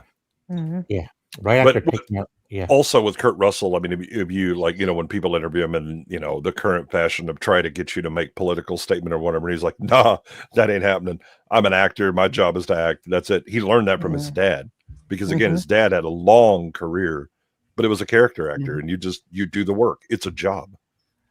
Mm-hmm. Yeah. Right after taking out. Yeah. Also with Kurt Russell, I mean, if you like, when people interview him and, the current fashion of try to get you to make political statement or whatever, and he's like, nah, that ain't happening. I'm an actor. My job is to act. That's it. He learned that from his dad because, again, his dad had a long career, but it was a character actor and you do the work. It's a job.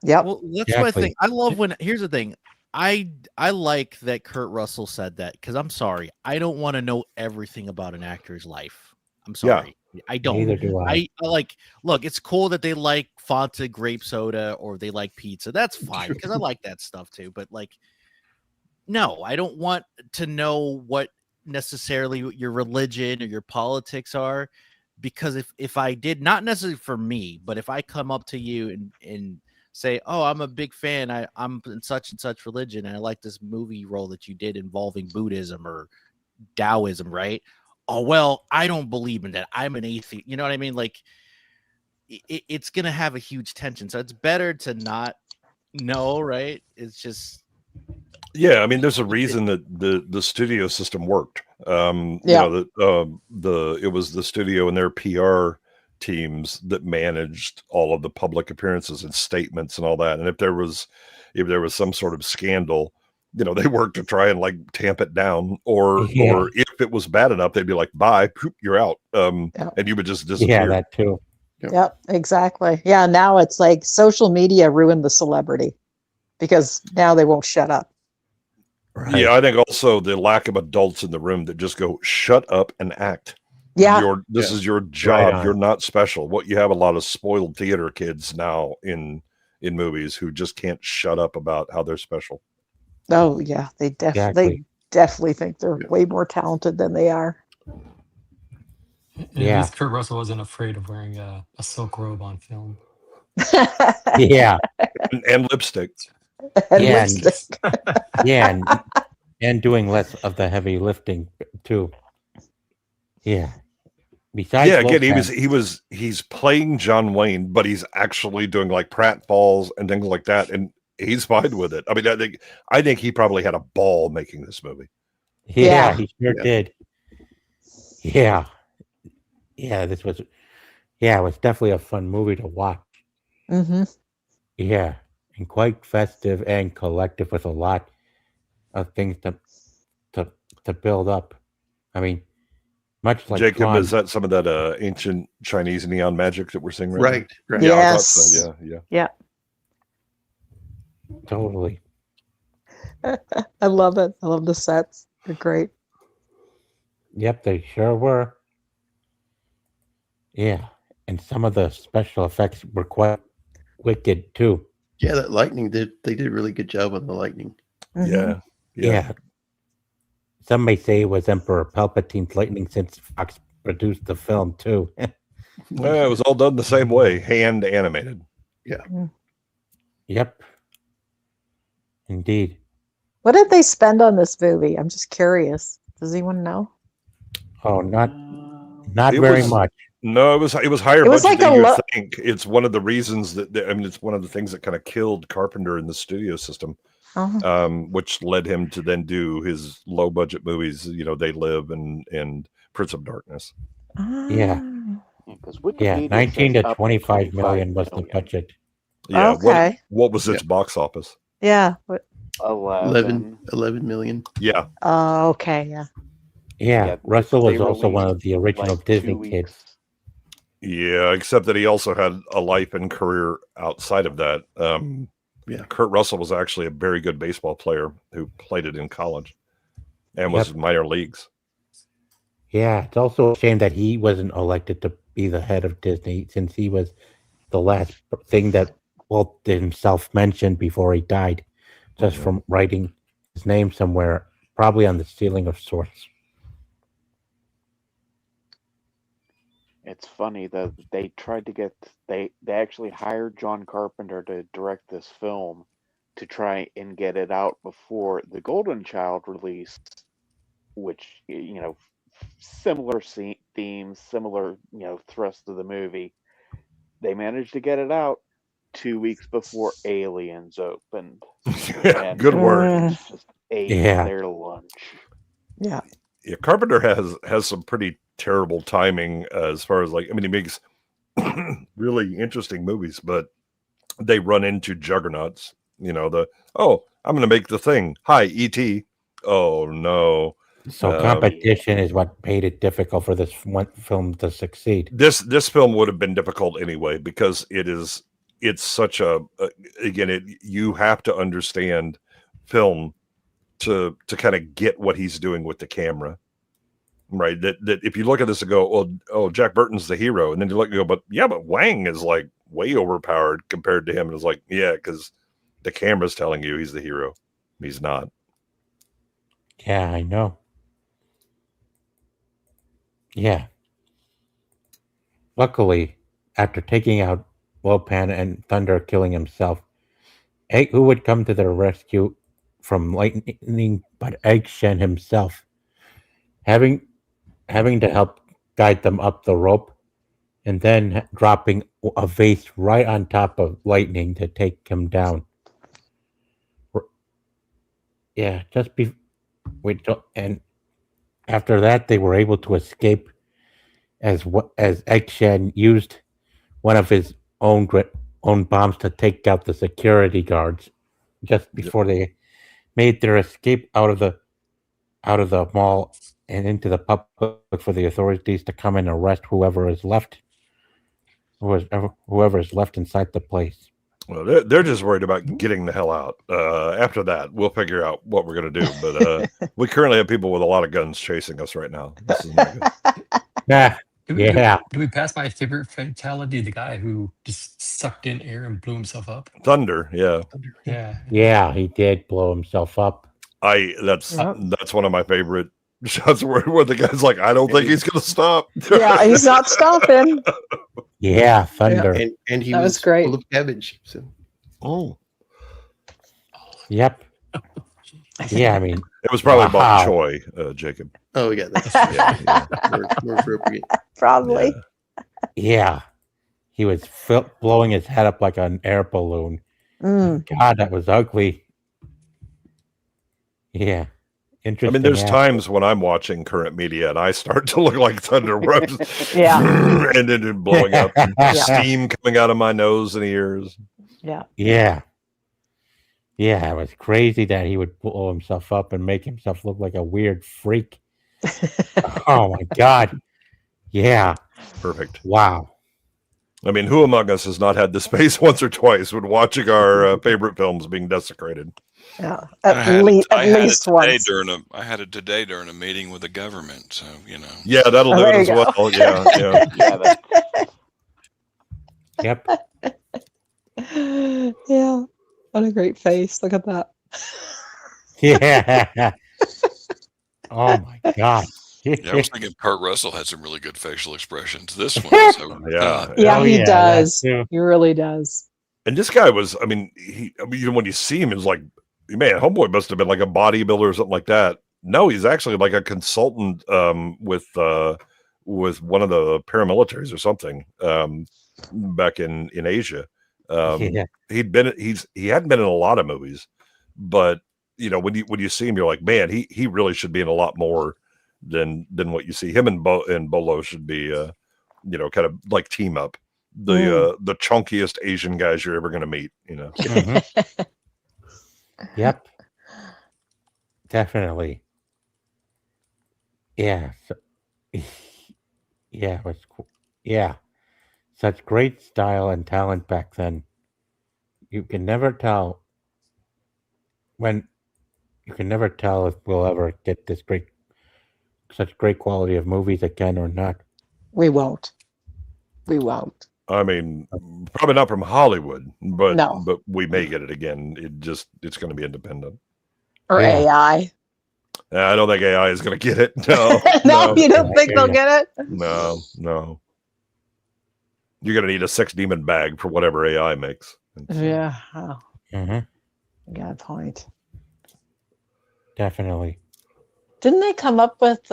Yeah. Well, that's what I think. I love here's the thing. I like that Kurt Russell said that because I'm sorry. I don't want to know everything about an actor's life. I'm sorry. Yeah. I don't. Neither do I. Look, it's cool that they like Fanta grape soda or they like pizza. That's fine because I like that stuff too. But no, I don't want to know what necessarily your religion or your politics are, because if I did, not necessarily for me, but if I come up to you and say, oh, I'm a big fan, I'm in such and such religion, and I like this movie role that you did involving Buddhism or Taoism, right? Oh, well, I don't believe in that. I'm an atheist. You know what I mean? Like, it's going to have a huge tension. So it's better to not know, right? It's just... Yeah, I mean, there's a reason that the studio system worked. It was the studio and their PR teams that managed all of the public appearances and statements and all that. And if there was some sort of scandal, they worked to try and tamp it down, or if it was bad enough, they'd be like, bye, you're out. And you would just disappear. Yeah, that too. Yep, exactly. Yeah, now it's like social media ruined the celebrity because now they won't shut up. Right. Yeah, I think also the lack of adults in the room that just go, shut up and act. Yeah. This is your job. Right. You're not special. You have a lot of spoiled theater kids now in movies who just can't shut up about how they're special. Oh yeah, they definitely think they're way more talented than they are. At least Kurt Russell wasn't afraid of wearing a silk robe on film. Yeah. and lipstick. And doing less of the heavy lifting too. Yeah. besides, Yeah, again, Wolfman, he's playing John Wayne, but he's actually doing like pratfalls and things like that, and he's fine with it. I mean, I think he probably had a ball making this movie. yeah, Yeah. he sure Yeah. did. Yeah, yeah, it was definitely a fun movie to watch. Hmm. Yeah, and quite festive and collective with a lot of things to build up. I mean, much like Jacob, Tron, is that some of that ancient Chinese neon magic that we're seeing right Right. now? Right. Yeah, I thought Yes. so. Yeah. totally. I love it. I love the sets. They're great. Yep, they sure were. Yeah, and some of the special effects were quite wicked too. Yeah, that lightning they did a really good job on the lightning. Mhm. Yeah. Yeah. Some may say it was Emperor Palpatine's lightning since Fox produced the film too. Well, it was all done the same way, hand animated. Yep. Indeed. What did they spend on this movie? I'm just curious. Does anyone know? Oh, not It very was- much. No, it was higher It was budget like than a you lo- think. It's one of the reasons I mean, it's one of the things that kind of killed Carpenter in the studio system, Oh. which led him to then do his low budget movies. You know, They Live and Prince of Darkness. Yeah. Because Yeah, 19 to 25 million was the budget. Yeah. Okay. What was its box office? Yeah. 11. 11 million. Yeah. Okay. Yeah. Yeah, Yeah, Russell was they also one released, of the original like, Disney 2 weeks. kids. Yeah, except that he also had a life and career outside of that. Yeah. Kurt Russell was actually a very good baseball player who played it in college and was in minor leagues. Yeah, it's also a shame that he wasn't elected to be the head of Disney since he was the last thing that Walt himself mentioned before he died, just from writing his name somewhere, probably on the ceiling of sorts. It's funny that they tried to get they actually hired John Carpenter to direct this film to try and get it out before The Golden Child released, which similar themes, similar thrust of the movie. They managed to get it out 2 weeks before Aliens opened. And Good work. Aliens just ate Yeah. their lunch. Yeah. Yeah, Carpenter has some pretty terrible timing as far as he makes really interesting movies, but they run into juggernauts. I'm going to make The Thing. Hi, E.T. Oh no. So competition is what made it difficult for this one film to succeed. This film would have been difficult anyway because it's such you have to understand film to kind of get what he's doing with the camera, right? That if you look at this and go, oh, Jack Burton's the hero, and then you look and go, but Wang is like way overpowered compared to him, and it's like, yeah, because the camera's telling you he's the hero. He's not. Yeah, I know. Yeah. Luckily, after taking out Wopan and Thunder killing himself, who would come to their rescue from lightning but Egg Shen himself, having to help guide them up the rope, and then dropping a vase right on top of Lightning to take him down. Yeah, and after that, they were able to escape as Egg Shen used one of his own bombs to take out the security guards just before they made their escape out of the mall and into the public for the authorities to come and arrest whoever is left inside the place. Well, they're just worried about getting the hell out. After that, we'll figure out what we're going to do. But we currently have people with a lot of guns chasing us right now. This is not good. Do we pass my favorite fatality? The guy who just sucked in air and blew himself up. Thunder, yeah. Yeah, he did blow himself up. That's one of my favorite shots where the guy's like, I don't think he's going to stop. Yeah, he's not stopping. Yeah, Thunder. And he That was great. full of cabbage. So Oh. Yep. Yeah, I mean, It was probably bok Wow. choy, Jacob. Oh, yeah, that's Yeah, more appropriate. Probably. Yeah. He was blowing his head up like an air balloon. Mm. God, that was ugly. Yeah. I Interesting. mean, there's actor. times when I'm watching current media and I start to look like Thunder Rose, Yeah. and then it blowing up, and Yeah. steam coming out of my nose and ears. Yeah. Yeah. Yeah, it was crazy that he would blow himself up and make himself look like a weird freak. Oh my God. Yeah. Perfect. Wow. I mean, who among us has not had the space once or twice when watching our favorite films being desecrated? Yeah. I At had least it today once. I had it today during a meeting with the government. So Yeah, that'll Oh, do it there as you go. well. Yeah, yeah. Yeah, that, Yep. Yeah. What a great face. Look at that. Yeah. Oh my God. Yeah, I was thinking Kurt Russell had some really good facial expressions. This one is over the Yeah. top. Yeah, Oh, he yeah, that does. too. He really does. And this guy was, I mean, when you see him, it's like, man, homeboy must have been like a bodybuilder or something like that. No, he's actually like a consultant with one of the paramilitaries or something back in Asia. Yeah. He hadn't been in a lot of movies, but when you see him, you're like, man, he really should be in a lot more than what you see. Him and Bolo should be kind of like team up. The chunkiest Asian guys you're ever going to meet. Mhm. Yep. Definitely. Yeah. Yeah. It was cool. Yeah. Such great style and talent back then. You can never tell if we'll ever get such great quality of movies again or not. We won't. We won't. I mean, probably not from Hollywood, but No. but we may get it again. It's going to be independent. Or Yeah. AI. I don't think AI is going to get it. No, No, you don't I think hear they'll ya. get it? no. You're going to need a sex demon bag for whatever AI makes. Yeah. Oh, Hmm. you got a point. Definitely. Didn't they come up with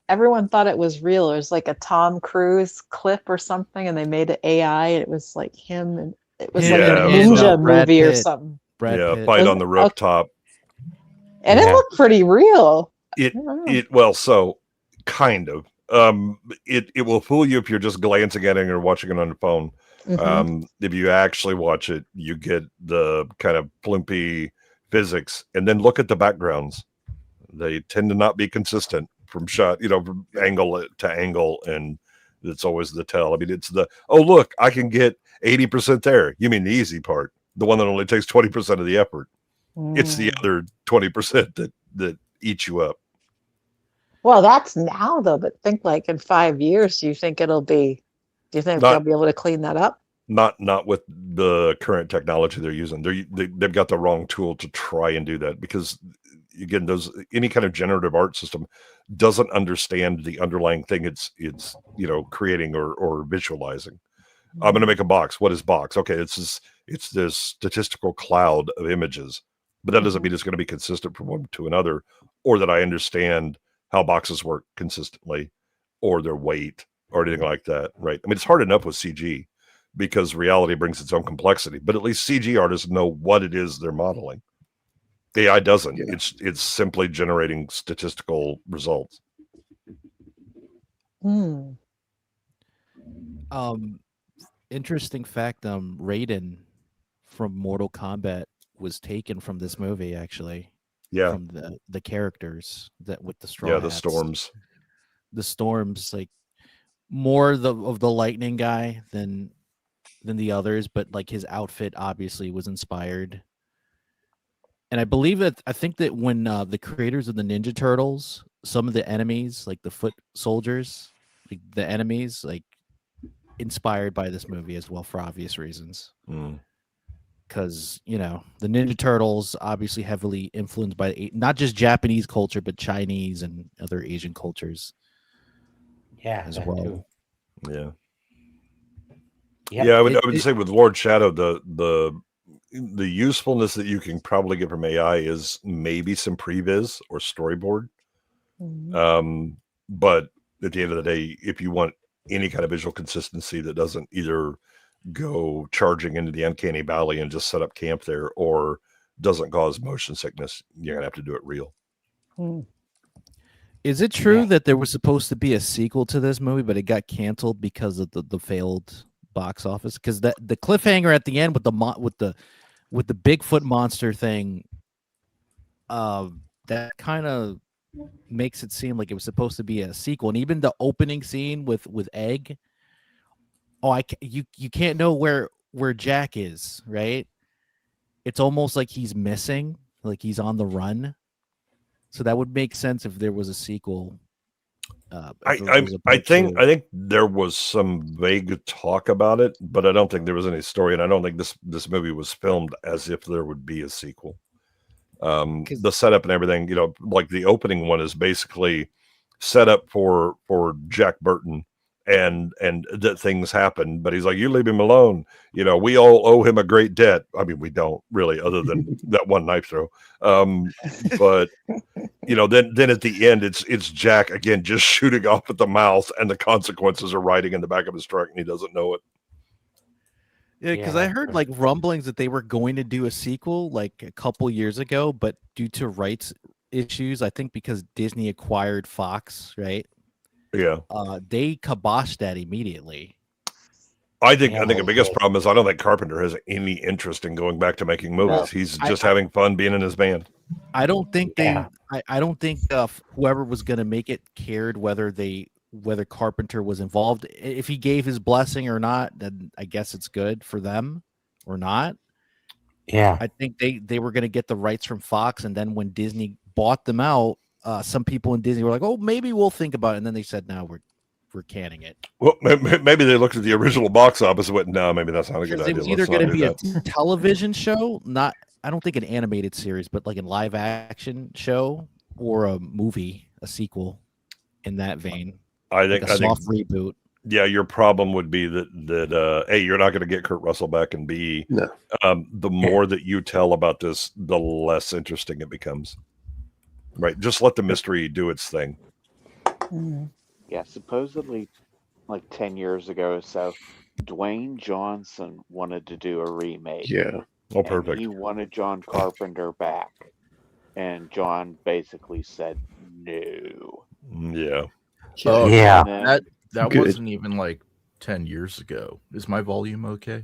everyone thought it was real? It was like a Tom Cruise clip or something, and they made it AI, and it was like him, and it was like Yeah, a it was, ninja Brad movie or Pitt. something. Brad Yeah, Pitt. fight Was on it? the rooftop. And it Yeah. looked pretty real. It I don't know. well, so kind of. It will fool you if you're just glancing at it or watching it on the phone. Mhm. If you actually watch it, you get the kind of plumpy physics, and then look at the backgrounds. They tend to not be consistent from shot, from angle to angle, and it's always the tell. I mean, it's look, I can get 80% there. You mean the easy part, the one that only takes 20% of the effort. It's the Mm. other 20% that eats you up. Well, that's now though, but think like in 5 years, do you think they'll be able to clean that up? Not with the current technology they're using. They've got the wrong tool to try and do that, because again, any kind of generative art system doesn't understand the underlying thing it's creating or visualizing. I'm going to make a box. What is box? Okay, it's this statistical cloud of images, but that doesn't mean it's going to be consistent from one to another, or that I understand how boxes work consistently, or their weight, or anything like that. Right? I mean, it's hard enough with CG because reality brings its own complexity, but at least CG artists know what it is they're modeling. AI doesn't. Yeah. It's simply generating statistical results. Hmm. Interesting fact, Raiden from Mortal Kombat was taken from this movie, actually. Yeah. From the characters that with the straw Yeah, the hats. storms. The storms, like more of the lightning guy than the others, but like his outfit obviously was inspired. And I think that when the creators of the Ninja Turtles, some of the enemies, like the foot soldiers, like the enemies, like inspired by this movie as well, for obvious reasons. Because the Ninja Turtles obviously heavily influenced by not just Japanese culture, but Chinese and other Asian cultures Yeah. as that well. too. Yeah. Yep. Yeah, I would say with Lord Shadow, the the usefulness that you can probably get from AI is maybe some previs or storyboard. But at the end of the day, if you want any kind of visual consistency that doesn't either go charging into the uncanny valley and just set up camp there, or doesn't cause motion sickness, you're gonna have to do it real. Is it true Yeah. that there was supposed to be a sequel to this movie, but it got canceled because of the failed box office? Because the cliffhanger at the end with the Bigfoot monster thing, that kind of makes it seem like it was supposed to be a sequel. And even the opening scene with Egg, you can't know where Jack is, right? It's almost like he's missing, like he's on the run. So that would make sense if there was a sequel. I think there was some vague talk about it, but I don't think there was any story, and I don't think this movie was filmed as if there would be a sequel. The setup and everything, like the opening one is basically set up for Jack Burton, and that things happen, but he's like, you leave him alone. We all owe him a great debt. I mean, we don't really, other than that one knife throw. But then at the end, it's Jack again, just shooting off at the mouth, and the consequences are riding in the back of his truck, and he doesn't know it. Yeah, because I heard like rumblings that they were going to do a sequel like a couple years ago, but due to rights issues, I think because Disney acquired Fox, right? Yeah. They kiboshed that immediately. I think the biggest problem is I don't think Carpenter has any interest in going back to making movies. No. He's just having fun being in his band. I don't think I don't think whoever was going to make it cared whether Carpenter was involved. If he gave his blessing or not, then I guess it's good for them or not. Yeah. I think they were going to get the rights from Fox, and then when Disney bought them out, some people in Disney were like, "Oh, maybe we'll think about it," and then they said, "No, we're canning it." Well, maybe they looked at the original box office and went, "No, maybe that's not a good idea." It was either going to be a television show, I don't think an animated series, but like a live action show or a movie, a sequel in that vein. I think reboot. Yeah, your problem would be that A, you're not going to get Kurt Russell back, and B, No. The more that you tell about this, the less interesting it becomes. Right, just let the mystery do its thing. Yeah, supposedly, like 10 years ago or so, Dwayne Johnson wanted to do a remake. Yeah. Oh, and perfect. he wanted John Carpenter back, and John basically said no. Yeah. Oh, Yeah. And then- That Good. wasn't even like 10 years ago. Is my volume okay?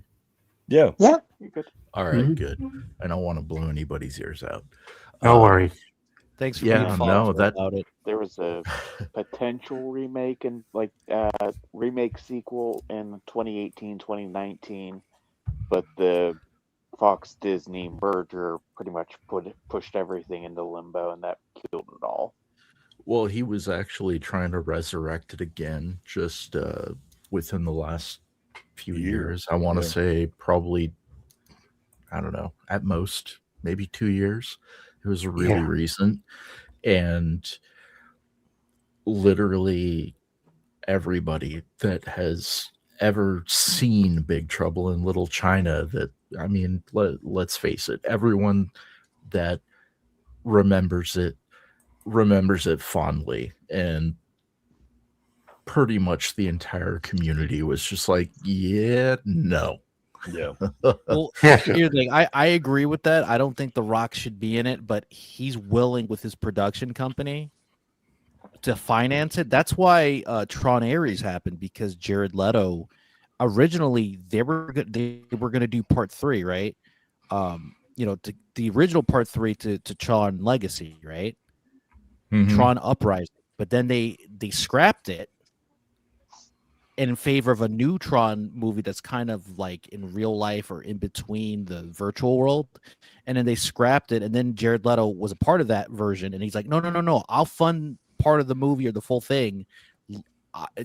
Yeah. You're good. All right, Mhm. good. I don't want to blow anybody's ears out. No worries. Thanks for Yeah, being no, thoughtful that- about it. There was a potential remake and remake sequel in 2018, 2019, but the Fox Disney merger pretty much pushed everything into limbo, and that killed it all. Well, he was actually trying to resurrect it again just within the last few years. I want to Yeah. say probably, I don't know, at most, maybe 2 years. It was really Yeah. recent. And literally everybody that has ever seen Big Trouble in Little China, let's face it, everyone that remembers it fondly, and pretty much the entire community was just like, yeah, no. Yeah. Well, here's the thing. I agree with that. I don't think The Rock should be in it, but he's willing with his production company to finance it. That's why Tron Ares happened, because Jared Leto originally they were going to do part 3, right? The original part 3 to Tron Legacy, right? Tron Uprising, but then they scrapped it in favor of a new Tron movie that's kind of like in real life or in between the virtual world, and then they scrapped it. And then Jared Leto was a part of that version, and he's like, no, I'll fund part of the movie or the full thing.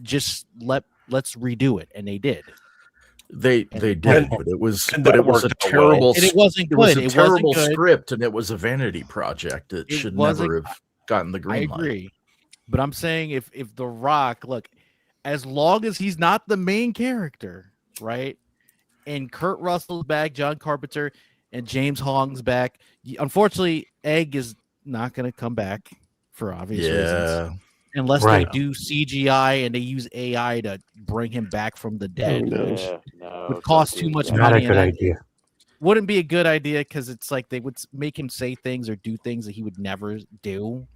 Just let's redo it, and they did. They did, but it was and but that it was a worked out terrible well. And it wasn't it was good. a It wasn't terrible good. script, and it was a vanity project that It should wasn't- never have gotten the I green light. agree, but I'm saying if The Rock, look, as long as he's not the main character, right? And Kurt Russell's back, John Carpenter, and James Hong's back. Unfortunately, Egg is not going to come back for obvious reasons, unless Right. they do CGI and they use AI to bring him back from the dead, no. which no, would don't cost do too much that. Not a money. good And idea. wouldn't be a good idea because it's like they would make him say things or do things that he would never do,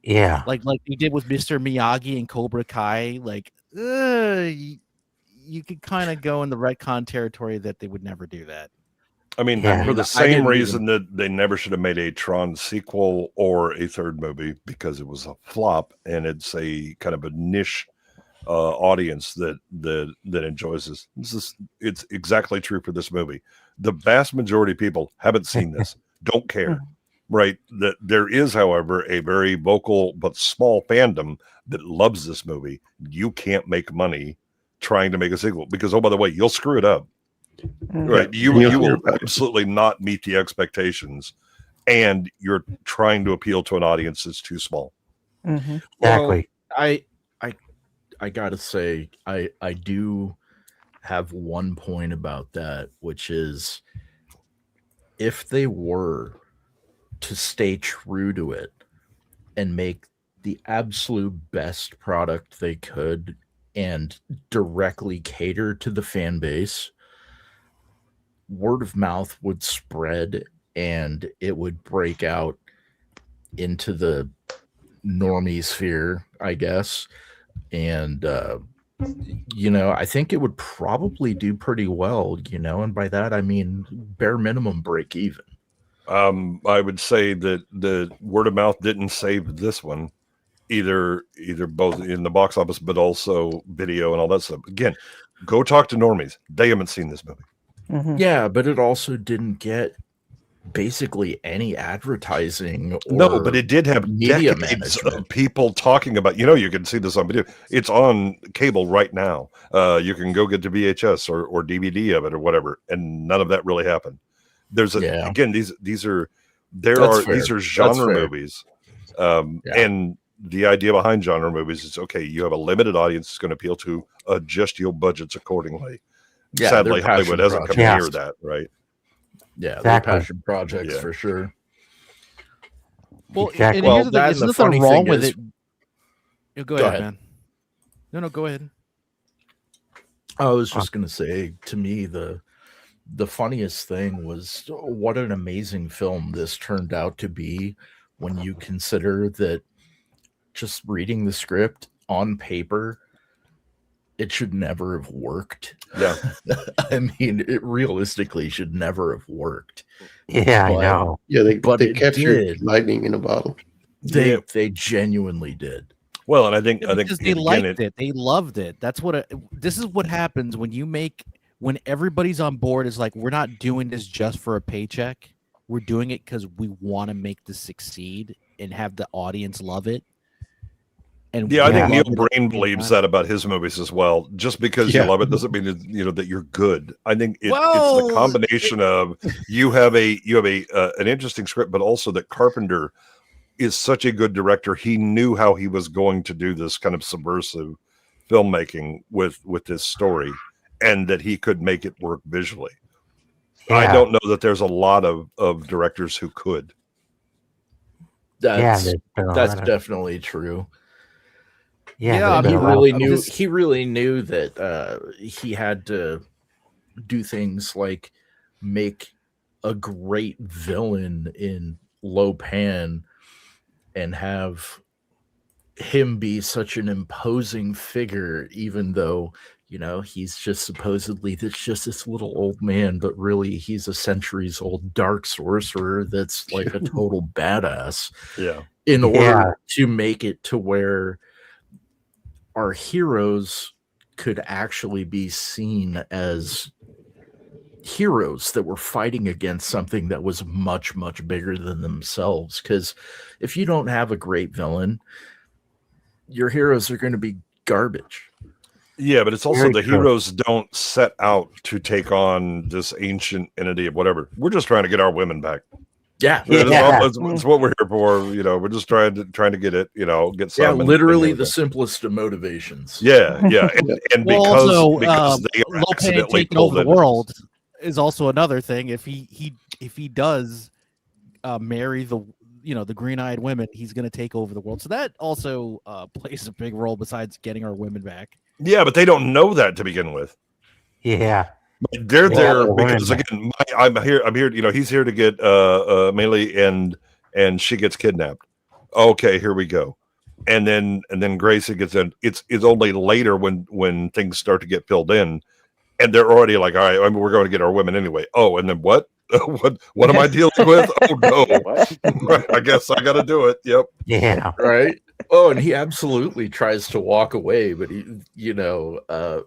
Yeah. like he did with Mr. Miyagi and Cobra Kai. Like, you could kind of go in the retcon territory that they would never do that. I mean, Yeah. for the I same didn't reason that they never should have made a Tron sequel or a third movie, because it was a flop and it's a kind of a niche audience that enjoys this. It's exactly true for this movie. The vast majority of people haven't seen this, don't care, right? That there is, however, a very vocal but small fandom that loves this movie. You can't make money trying to make a sequel because, oh, by the way, you'll screw it up. Right, you will absolutely not meet the expectations, and you're trying to appeal to an audience that's too small. Exactly. Well, I gotta say, I do have one point about that, which is if they were to stay true to it and make the absolute best product they could and directly cater to the fan base, word of mouth would spread and it would break out into the normie sphere, I guess. And, I think it would probably do pretty well, and by that, I mean, bare minimum break even. I would say that the word of mouth didn't save this one, either both in the box office, but also video and all that stuff. Again, go talk to normies. They haven't seen this movie. Yeah, but it also didn't get basically any advertising. No, but it did have media decades of management. people talking about. You can see this on video. It's on cable right now. You can go get the VHS or DVD of it or whatever, and none of that really happened. There's again these are genre movies, and the idea behind genre movies is okay. You have a limited audience that's going to appeal to. Adjust your budgets accordingly. Yeah, sadly, they're Hollywood passion hasn't come projects. near that, right? Yeah, Exactly. they're passion projects Yeah. for sure. Well, Exactly. and Well, here's the thing, that there's and the nothing funny wrong thing with is- it. Go Go ahead, ahead. man. No, go ahead. I was just gonna say, to me, the funniest thing was what an amazing film this turned out to be when you consider that just reading the script on paper, it should never have worked. Yeah. I mean, it realistically should never have worked. Yeah, I But know. Yeah, they it captured did. lightning in a bottle. They genuinely did. Well, and I think Because they again, liked it. They loved it. That's what this is what happens when everybody's on board is like, we're not doing this just for a paycheck. We're doing it because we want to make this succeed and have the audience love it. And Yeah, I we think love Neil it at the Breen same believes time. that about his movies as well. Just because Yeah. you love it doesn't mean that you're good. I think it's Well, the combination of you have an interesting script, but also that Carpenter is such a good director. He knew how he was going to do this kind of subversive filmmaking with this story, and that he could make it work visually. I Yeah. don't know that there's a lot of directors who could. That's there's been a that's lot of- definitely true. Yeah, Yeah, there's I been He a lot of- really I'm knew. just- He really knew that he had to do things like make a great villain in Lo Pan and have him be such an imposing figure, even though he's just supposedly just this little old man, but really he's a centuries old dark sorcerer that's like a total badass. Yeah. In order Yeah. to make it to where our heroes could actually be seen as heroes that were fighting against something that was much, much bigger than themselves. Because if you don't have a great villain, your heroes are going to be garbage. Yeah, but it's also Very the true. heroes don't set out to take on this ancient entity of whatever. We're just trying to get our women back. Yeah. That's what we're here for. We're just trying to get it. Get some. Yeah, and literally there we the go. simplest of motivations. Yeah, and Well, because also, because they Lopan accidentally taking pulled over the into this. world is also another thing. If he does marry the the green-eyed women, he's going to take over the world. So that also plays a big role besides getting our women back. Yeah, but they don't know that to begin with. Yeah. They're Yeah, there the women because back. again, I'm here. He's here to get Meili, and she gets kidnapped. Okay, here we go. And then Gracie gets in. It's only later when things start to get filled in, and they're already like, all right, I mean, we're going to get our women anyway. Oh, and then what? what am I dealing with? Oh no. What? Right, I guess I got to do it. Yep. Yeah. Right. Oh, and he absolutely tries to walk away, but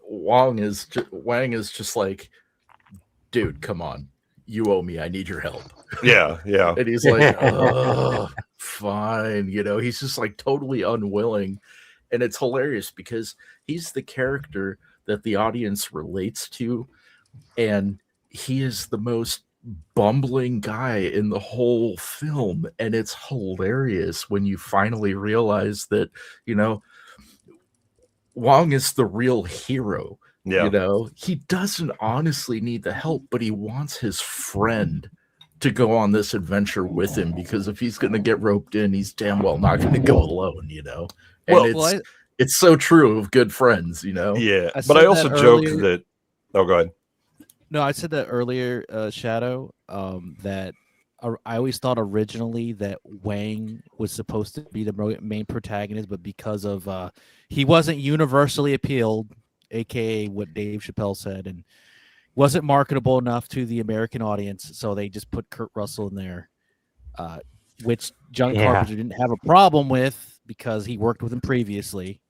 Wang is just like, dude, come on, you owe me. I need your help. Yeah. And he's like, oh, fine. He's just like totally unwilling. And it's hilarious because he's the character that the audience relates to. And he is the most bumbling guy in the whole film. And it's hilarious when you finally realize that, Wang is the real hero. Yeah. He doesn't honestly need the help, but he wants his friend to go on this adventure with him, because if he's going to get roped in, he's damn well not going to go alone, And it's so true of good friends, Yeah. I But I said also that joke earlier. that. Oh, go ahead. No, I said that earlier, Shadow, that I always thought originally that Wang was supposed to be the main protagonist, but because of he wasn't universally appealed, aka what Dave Chappelle said, and wasn't marketable enough to the American audience, so they just put Kurt Russell in there, which John Carpenter didn't have a problem with because he worked with him previously.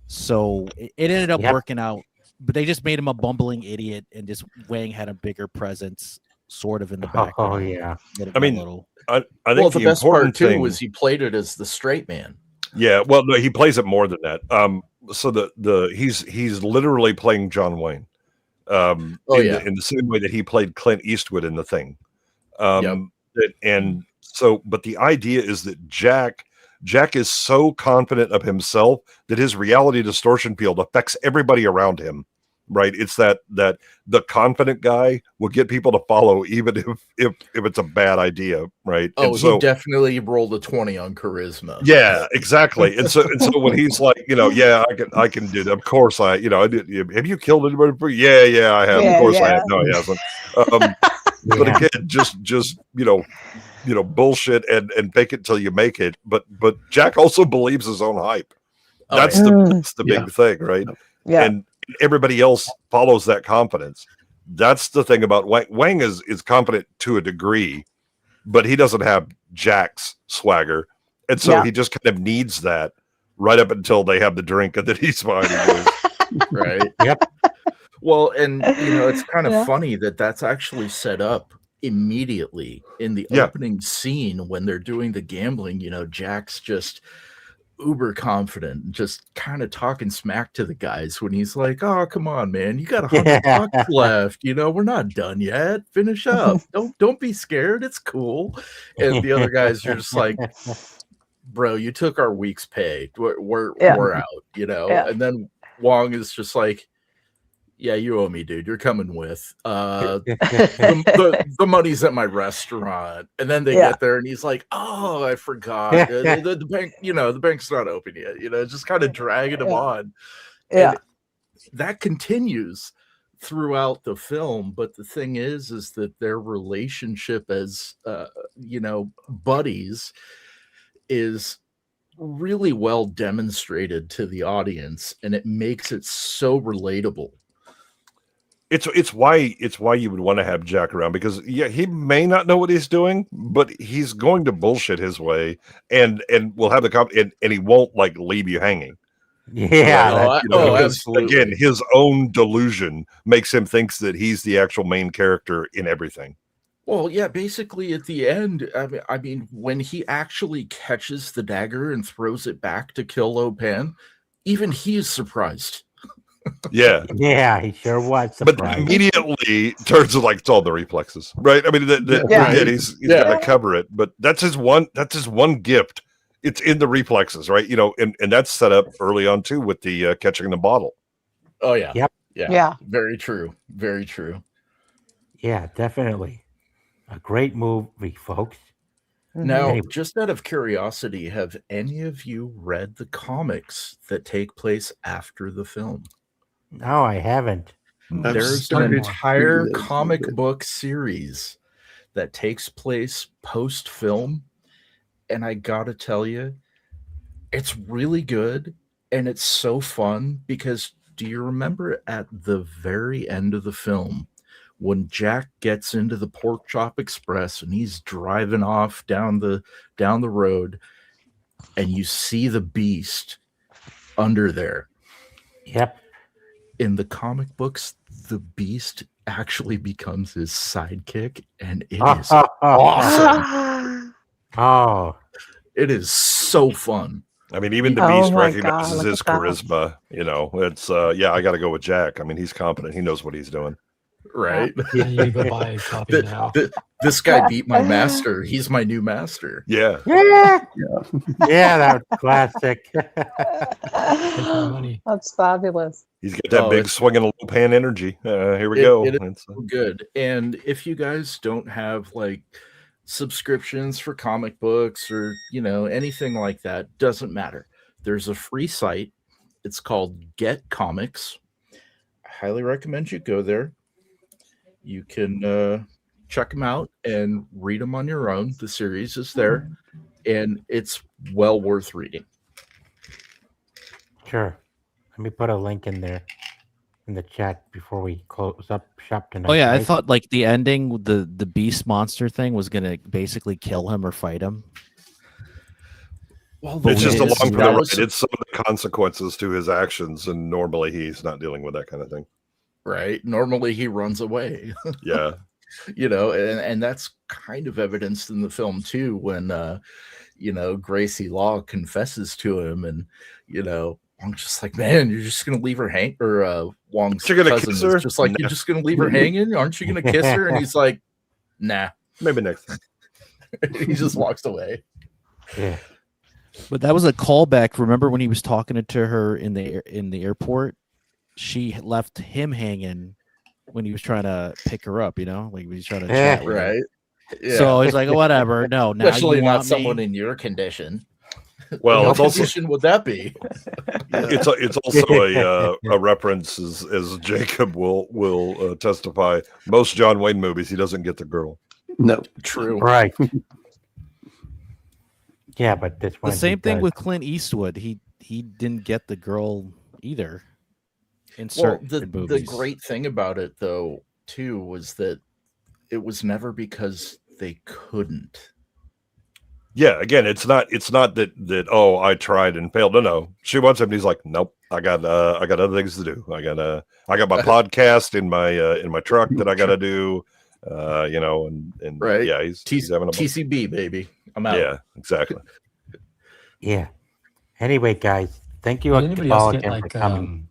So it ended up working out. But they just made him a bumbling idiot, and just Wang had a bigger presence, sort of in the background. Oh yeah. I mean, I think well, the best part important too thing was he played it as the straight man. Yeah, well, no, he plays it more than that. So he's literally playing John Wayne. In the same way that he played Clint Eastwood in The Thing. But the idea is that Jack is so confident of himself that his reality distortion field affects everybody around him. Right? It's that the confident guy will get people to follow even if it's a bad idea, right? Oh, he definitely rolled a 20 on charisma. Yeah, exactly. And so when he's like, I can do that. Of course I did. Have you killed anybody before? Yeah, I have. Of course I have. No, he hasn't. But again, just bullshit and fake it till you make it. But Jack also believes his own hype. That's the big thing, right? Yeah. And everybody else follows that confidence. That's the thing about Wang. Wang is confident to a degree, but he doesn't have Jack's swagger. And so he just kind of needs that right up until they have the drink and then he's fine. Right. Yep. Well, and it's kind of funny that that's actually set up immediately in the opening scene when they're doing the gambling. Jack's just uber confident, just kind of talking smack to the guys when he's like, oh, come on, man, you got $100 left, we're not done yet, finish up, don't be scared, it's cool. And the other guys are just like, bro, you took our week's pay, we're out, and then Wong is just like, yeah, you owe me, dude. You're coming with. The money's at my restaurant. And then they get there and he's like, oh, I forgot. The bank, the bank's not open yet. Just kind of dragging him on. Yeah. And that continues throughout the film. But the thing is that their relationship as buddies is really well demonstrated to the audience, and it makes it so relatable. It's why you would want to have Jack around, because he may not know what he's doing, but he's going to bullshit his way and will have the and he won't like leave you hanging. Yeah, absolutely. Again, his own delusion makes him think that he's the actual main character in everything. Well, yeah, basically at the end, I mean, when he actually catches the dagger and throws it back to kill Lo Pan, even he is surprised. Yeah, he sure was surprised. But immediately turns to like it's all the reflexes, right? I mean, he's got to cover it, but that's his one gift. It's in the reflexes, right? And that's set up early on too with the catching the bottle. Oh yeah, yep, yeah, very true, very true. Yeah, definitely. A great movie, folks. Now, Anyway. just out of curiosity, have any of you read the comics that take place after the film? No, I haven't. I've There's an started entire reading those, comic but- book series that takes place post film. And I gotta tell you, it's really good and it's so fun because do you remember at the very end of the film when Jack gets into the Pork Chop Express and he's driving off down the road and you see the Beast under there? Yep. In the comic books, the Beast actually becomes his sidekick, and it is awesome. Oh, It is so fun. I mean, even the Oh Beast my recognizes God, his look at that. charisma. You know, it's yeah, I got to go with Jack. I mean, he's competent. He knows what he's doing. Right? I need to go buy a copy now. This guy beat my master. He's my new master. Yeah. yeah. Yeah, that was classic. Take my money. That's fabulous. He's got that Oh, big it's- swinging low pan energy. Here we It- go. it is It's, so good. And if you guys don't have like subscriptions for comic books or anything like that, doesn't matter. There's a free site. It's called Get Comics. I highly recommend you go there. You can check them out and read them on your own. The series is there, and it's well worth reading. Sure. Let me put a link in there in the chat before we close up shop tonight. Oh yeah, I right? thought like the ending, the beast monster thing was gonna basically kill him or fight him. Well, it's just we- along for the that ride. was- It's some of the consequences to his actions, and normally he's not dealing with that kind of thing. right. Normally he runs away. Yeah. And that's kind of evidenced in the film too when Gracie Law confesses to him, and Wong's just like, man, you're just gonna leave her hang, or Wong's You're gonna cousin kiss is her? just like, Nah. you're just gonna leave her hanging, aren't you gonna kiss her? And he's like, nah. Maybe next time. He just walks away. Yeah. But that was a callback. Remember when he was talking to her in the airport? She left him hanging when he was trying to pick her up. Like he was trying to Yeah. chat with her. Right. Yeah. So he's like, whatever. No, now Especially you not want someone me? in your condition. Well, What it's also condition would that be? it's also a reference as Jacob will testify. Most John Wayne movies, he doesn't get the girl. No. True. Right. Yeah, but this one The he same thing does. with Clint Eastwood. He didn't get the girl either. In Well, certain the movies. great thing about it though too was that it was never because they couldn't. Yeah, again, it's not that oh, I tried and failed. No. She wants him, and he's like, nope, I got other things to do. I got my podcast in my truck that I gotta do. And Right. yeah, he's having a TCB baby. I'm out. yeah, exactly. Yeah. Anyway, guys, thank you Did anybody else all get again for like coming.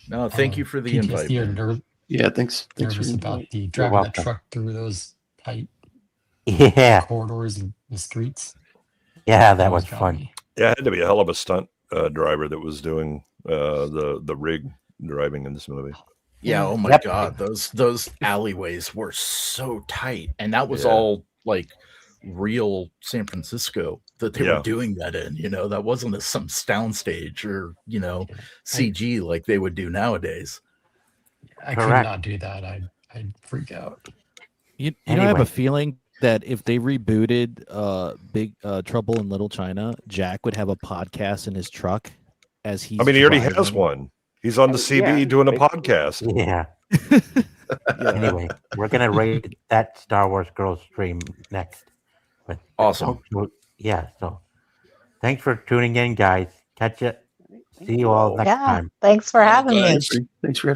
No, thank you for the invite. PTSD or man. Yeah, thanks. Thanks for nervous the about invite. the driving that welcome. truck through those tight Yeah. corridors and the streets? Yeah, that was Almost got fun. me. Yeah, it had to be a hell of a stunt driver that was doing the rig driving in this movie. Yeah, oh my Yep. god, those alleyways were so tight. And that was Yeah. all like real San Francisco that they Yeah. were doing that in, that wasn't some soundstage or, CG like they would do nowadays. I could Correct. not do that. I'd freak out. You know, I have Anyway. a feeling that if they rebooted Big Trouble in Little China, Jack would have a podcast in his truck as he's I mean, he already has driving. one. He's on the CB yeah, doing a basically. podcast. Yeah. Anyway, we're gonna rate that Star Wars Girls stream next. But Awesome. Yeah. So, thanks for tuning in, guys. Catch you. See you all next Yeah. time. Thanks for having me. Thanks for having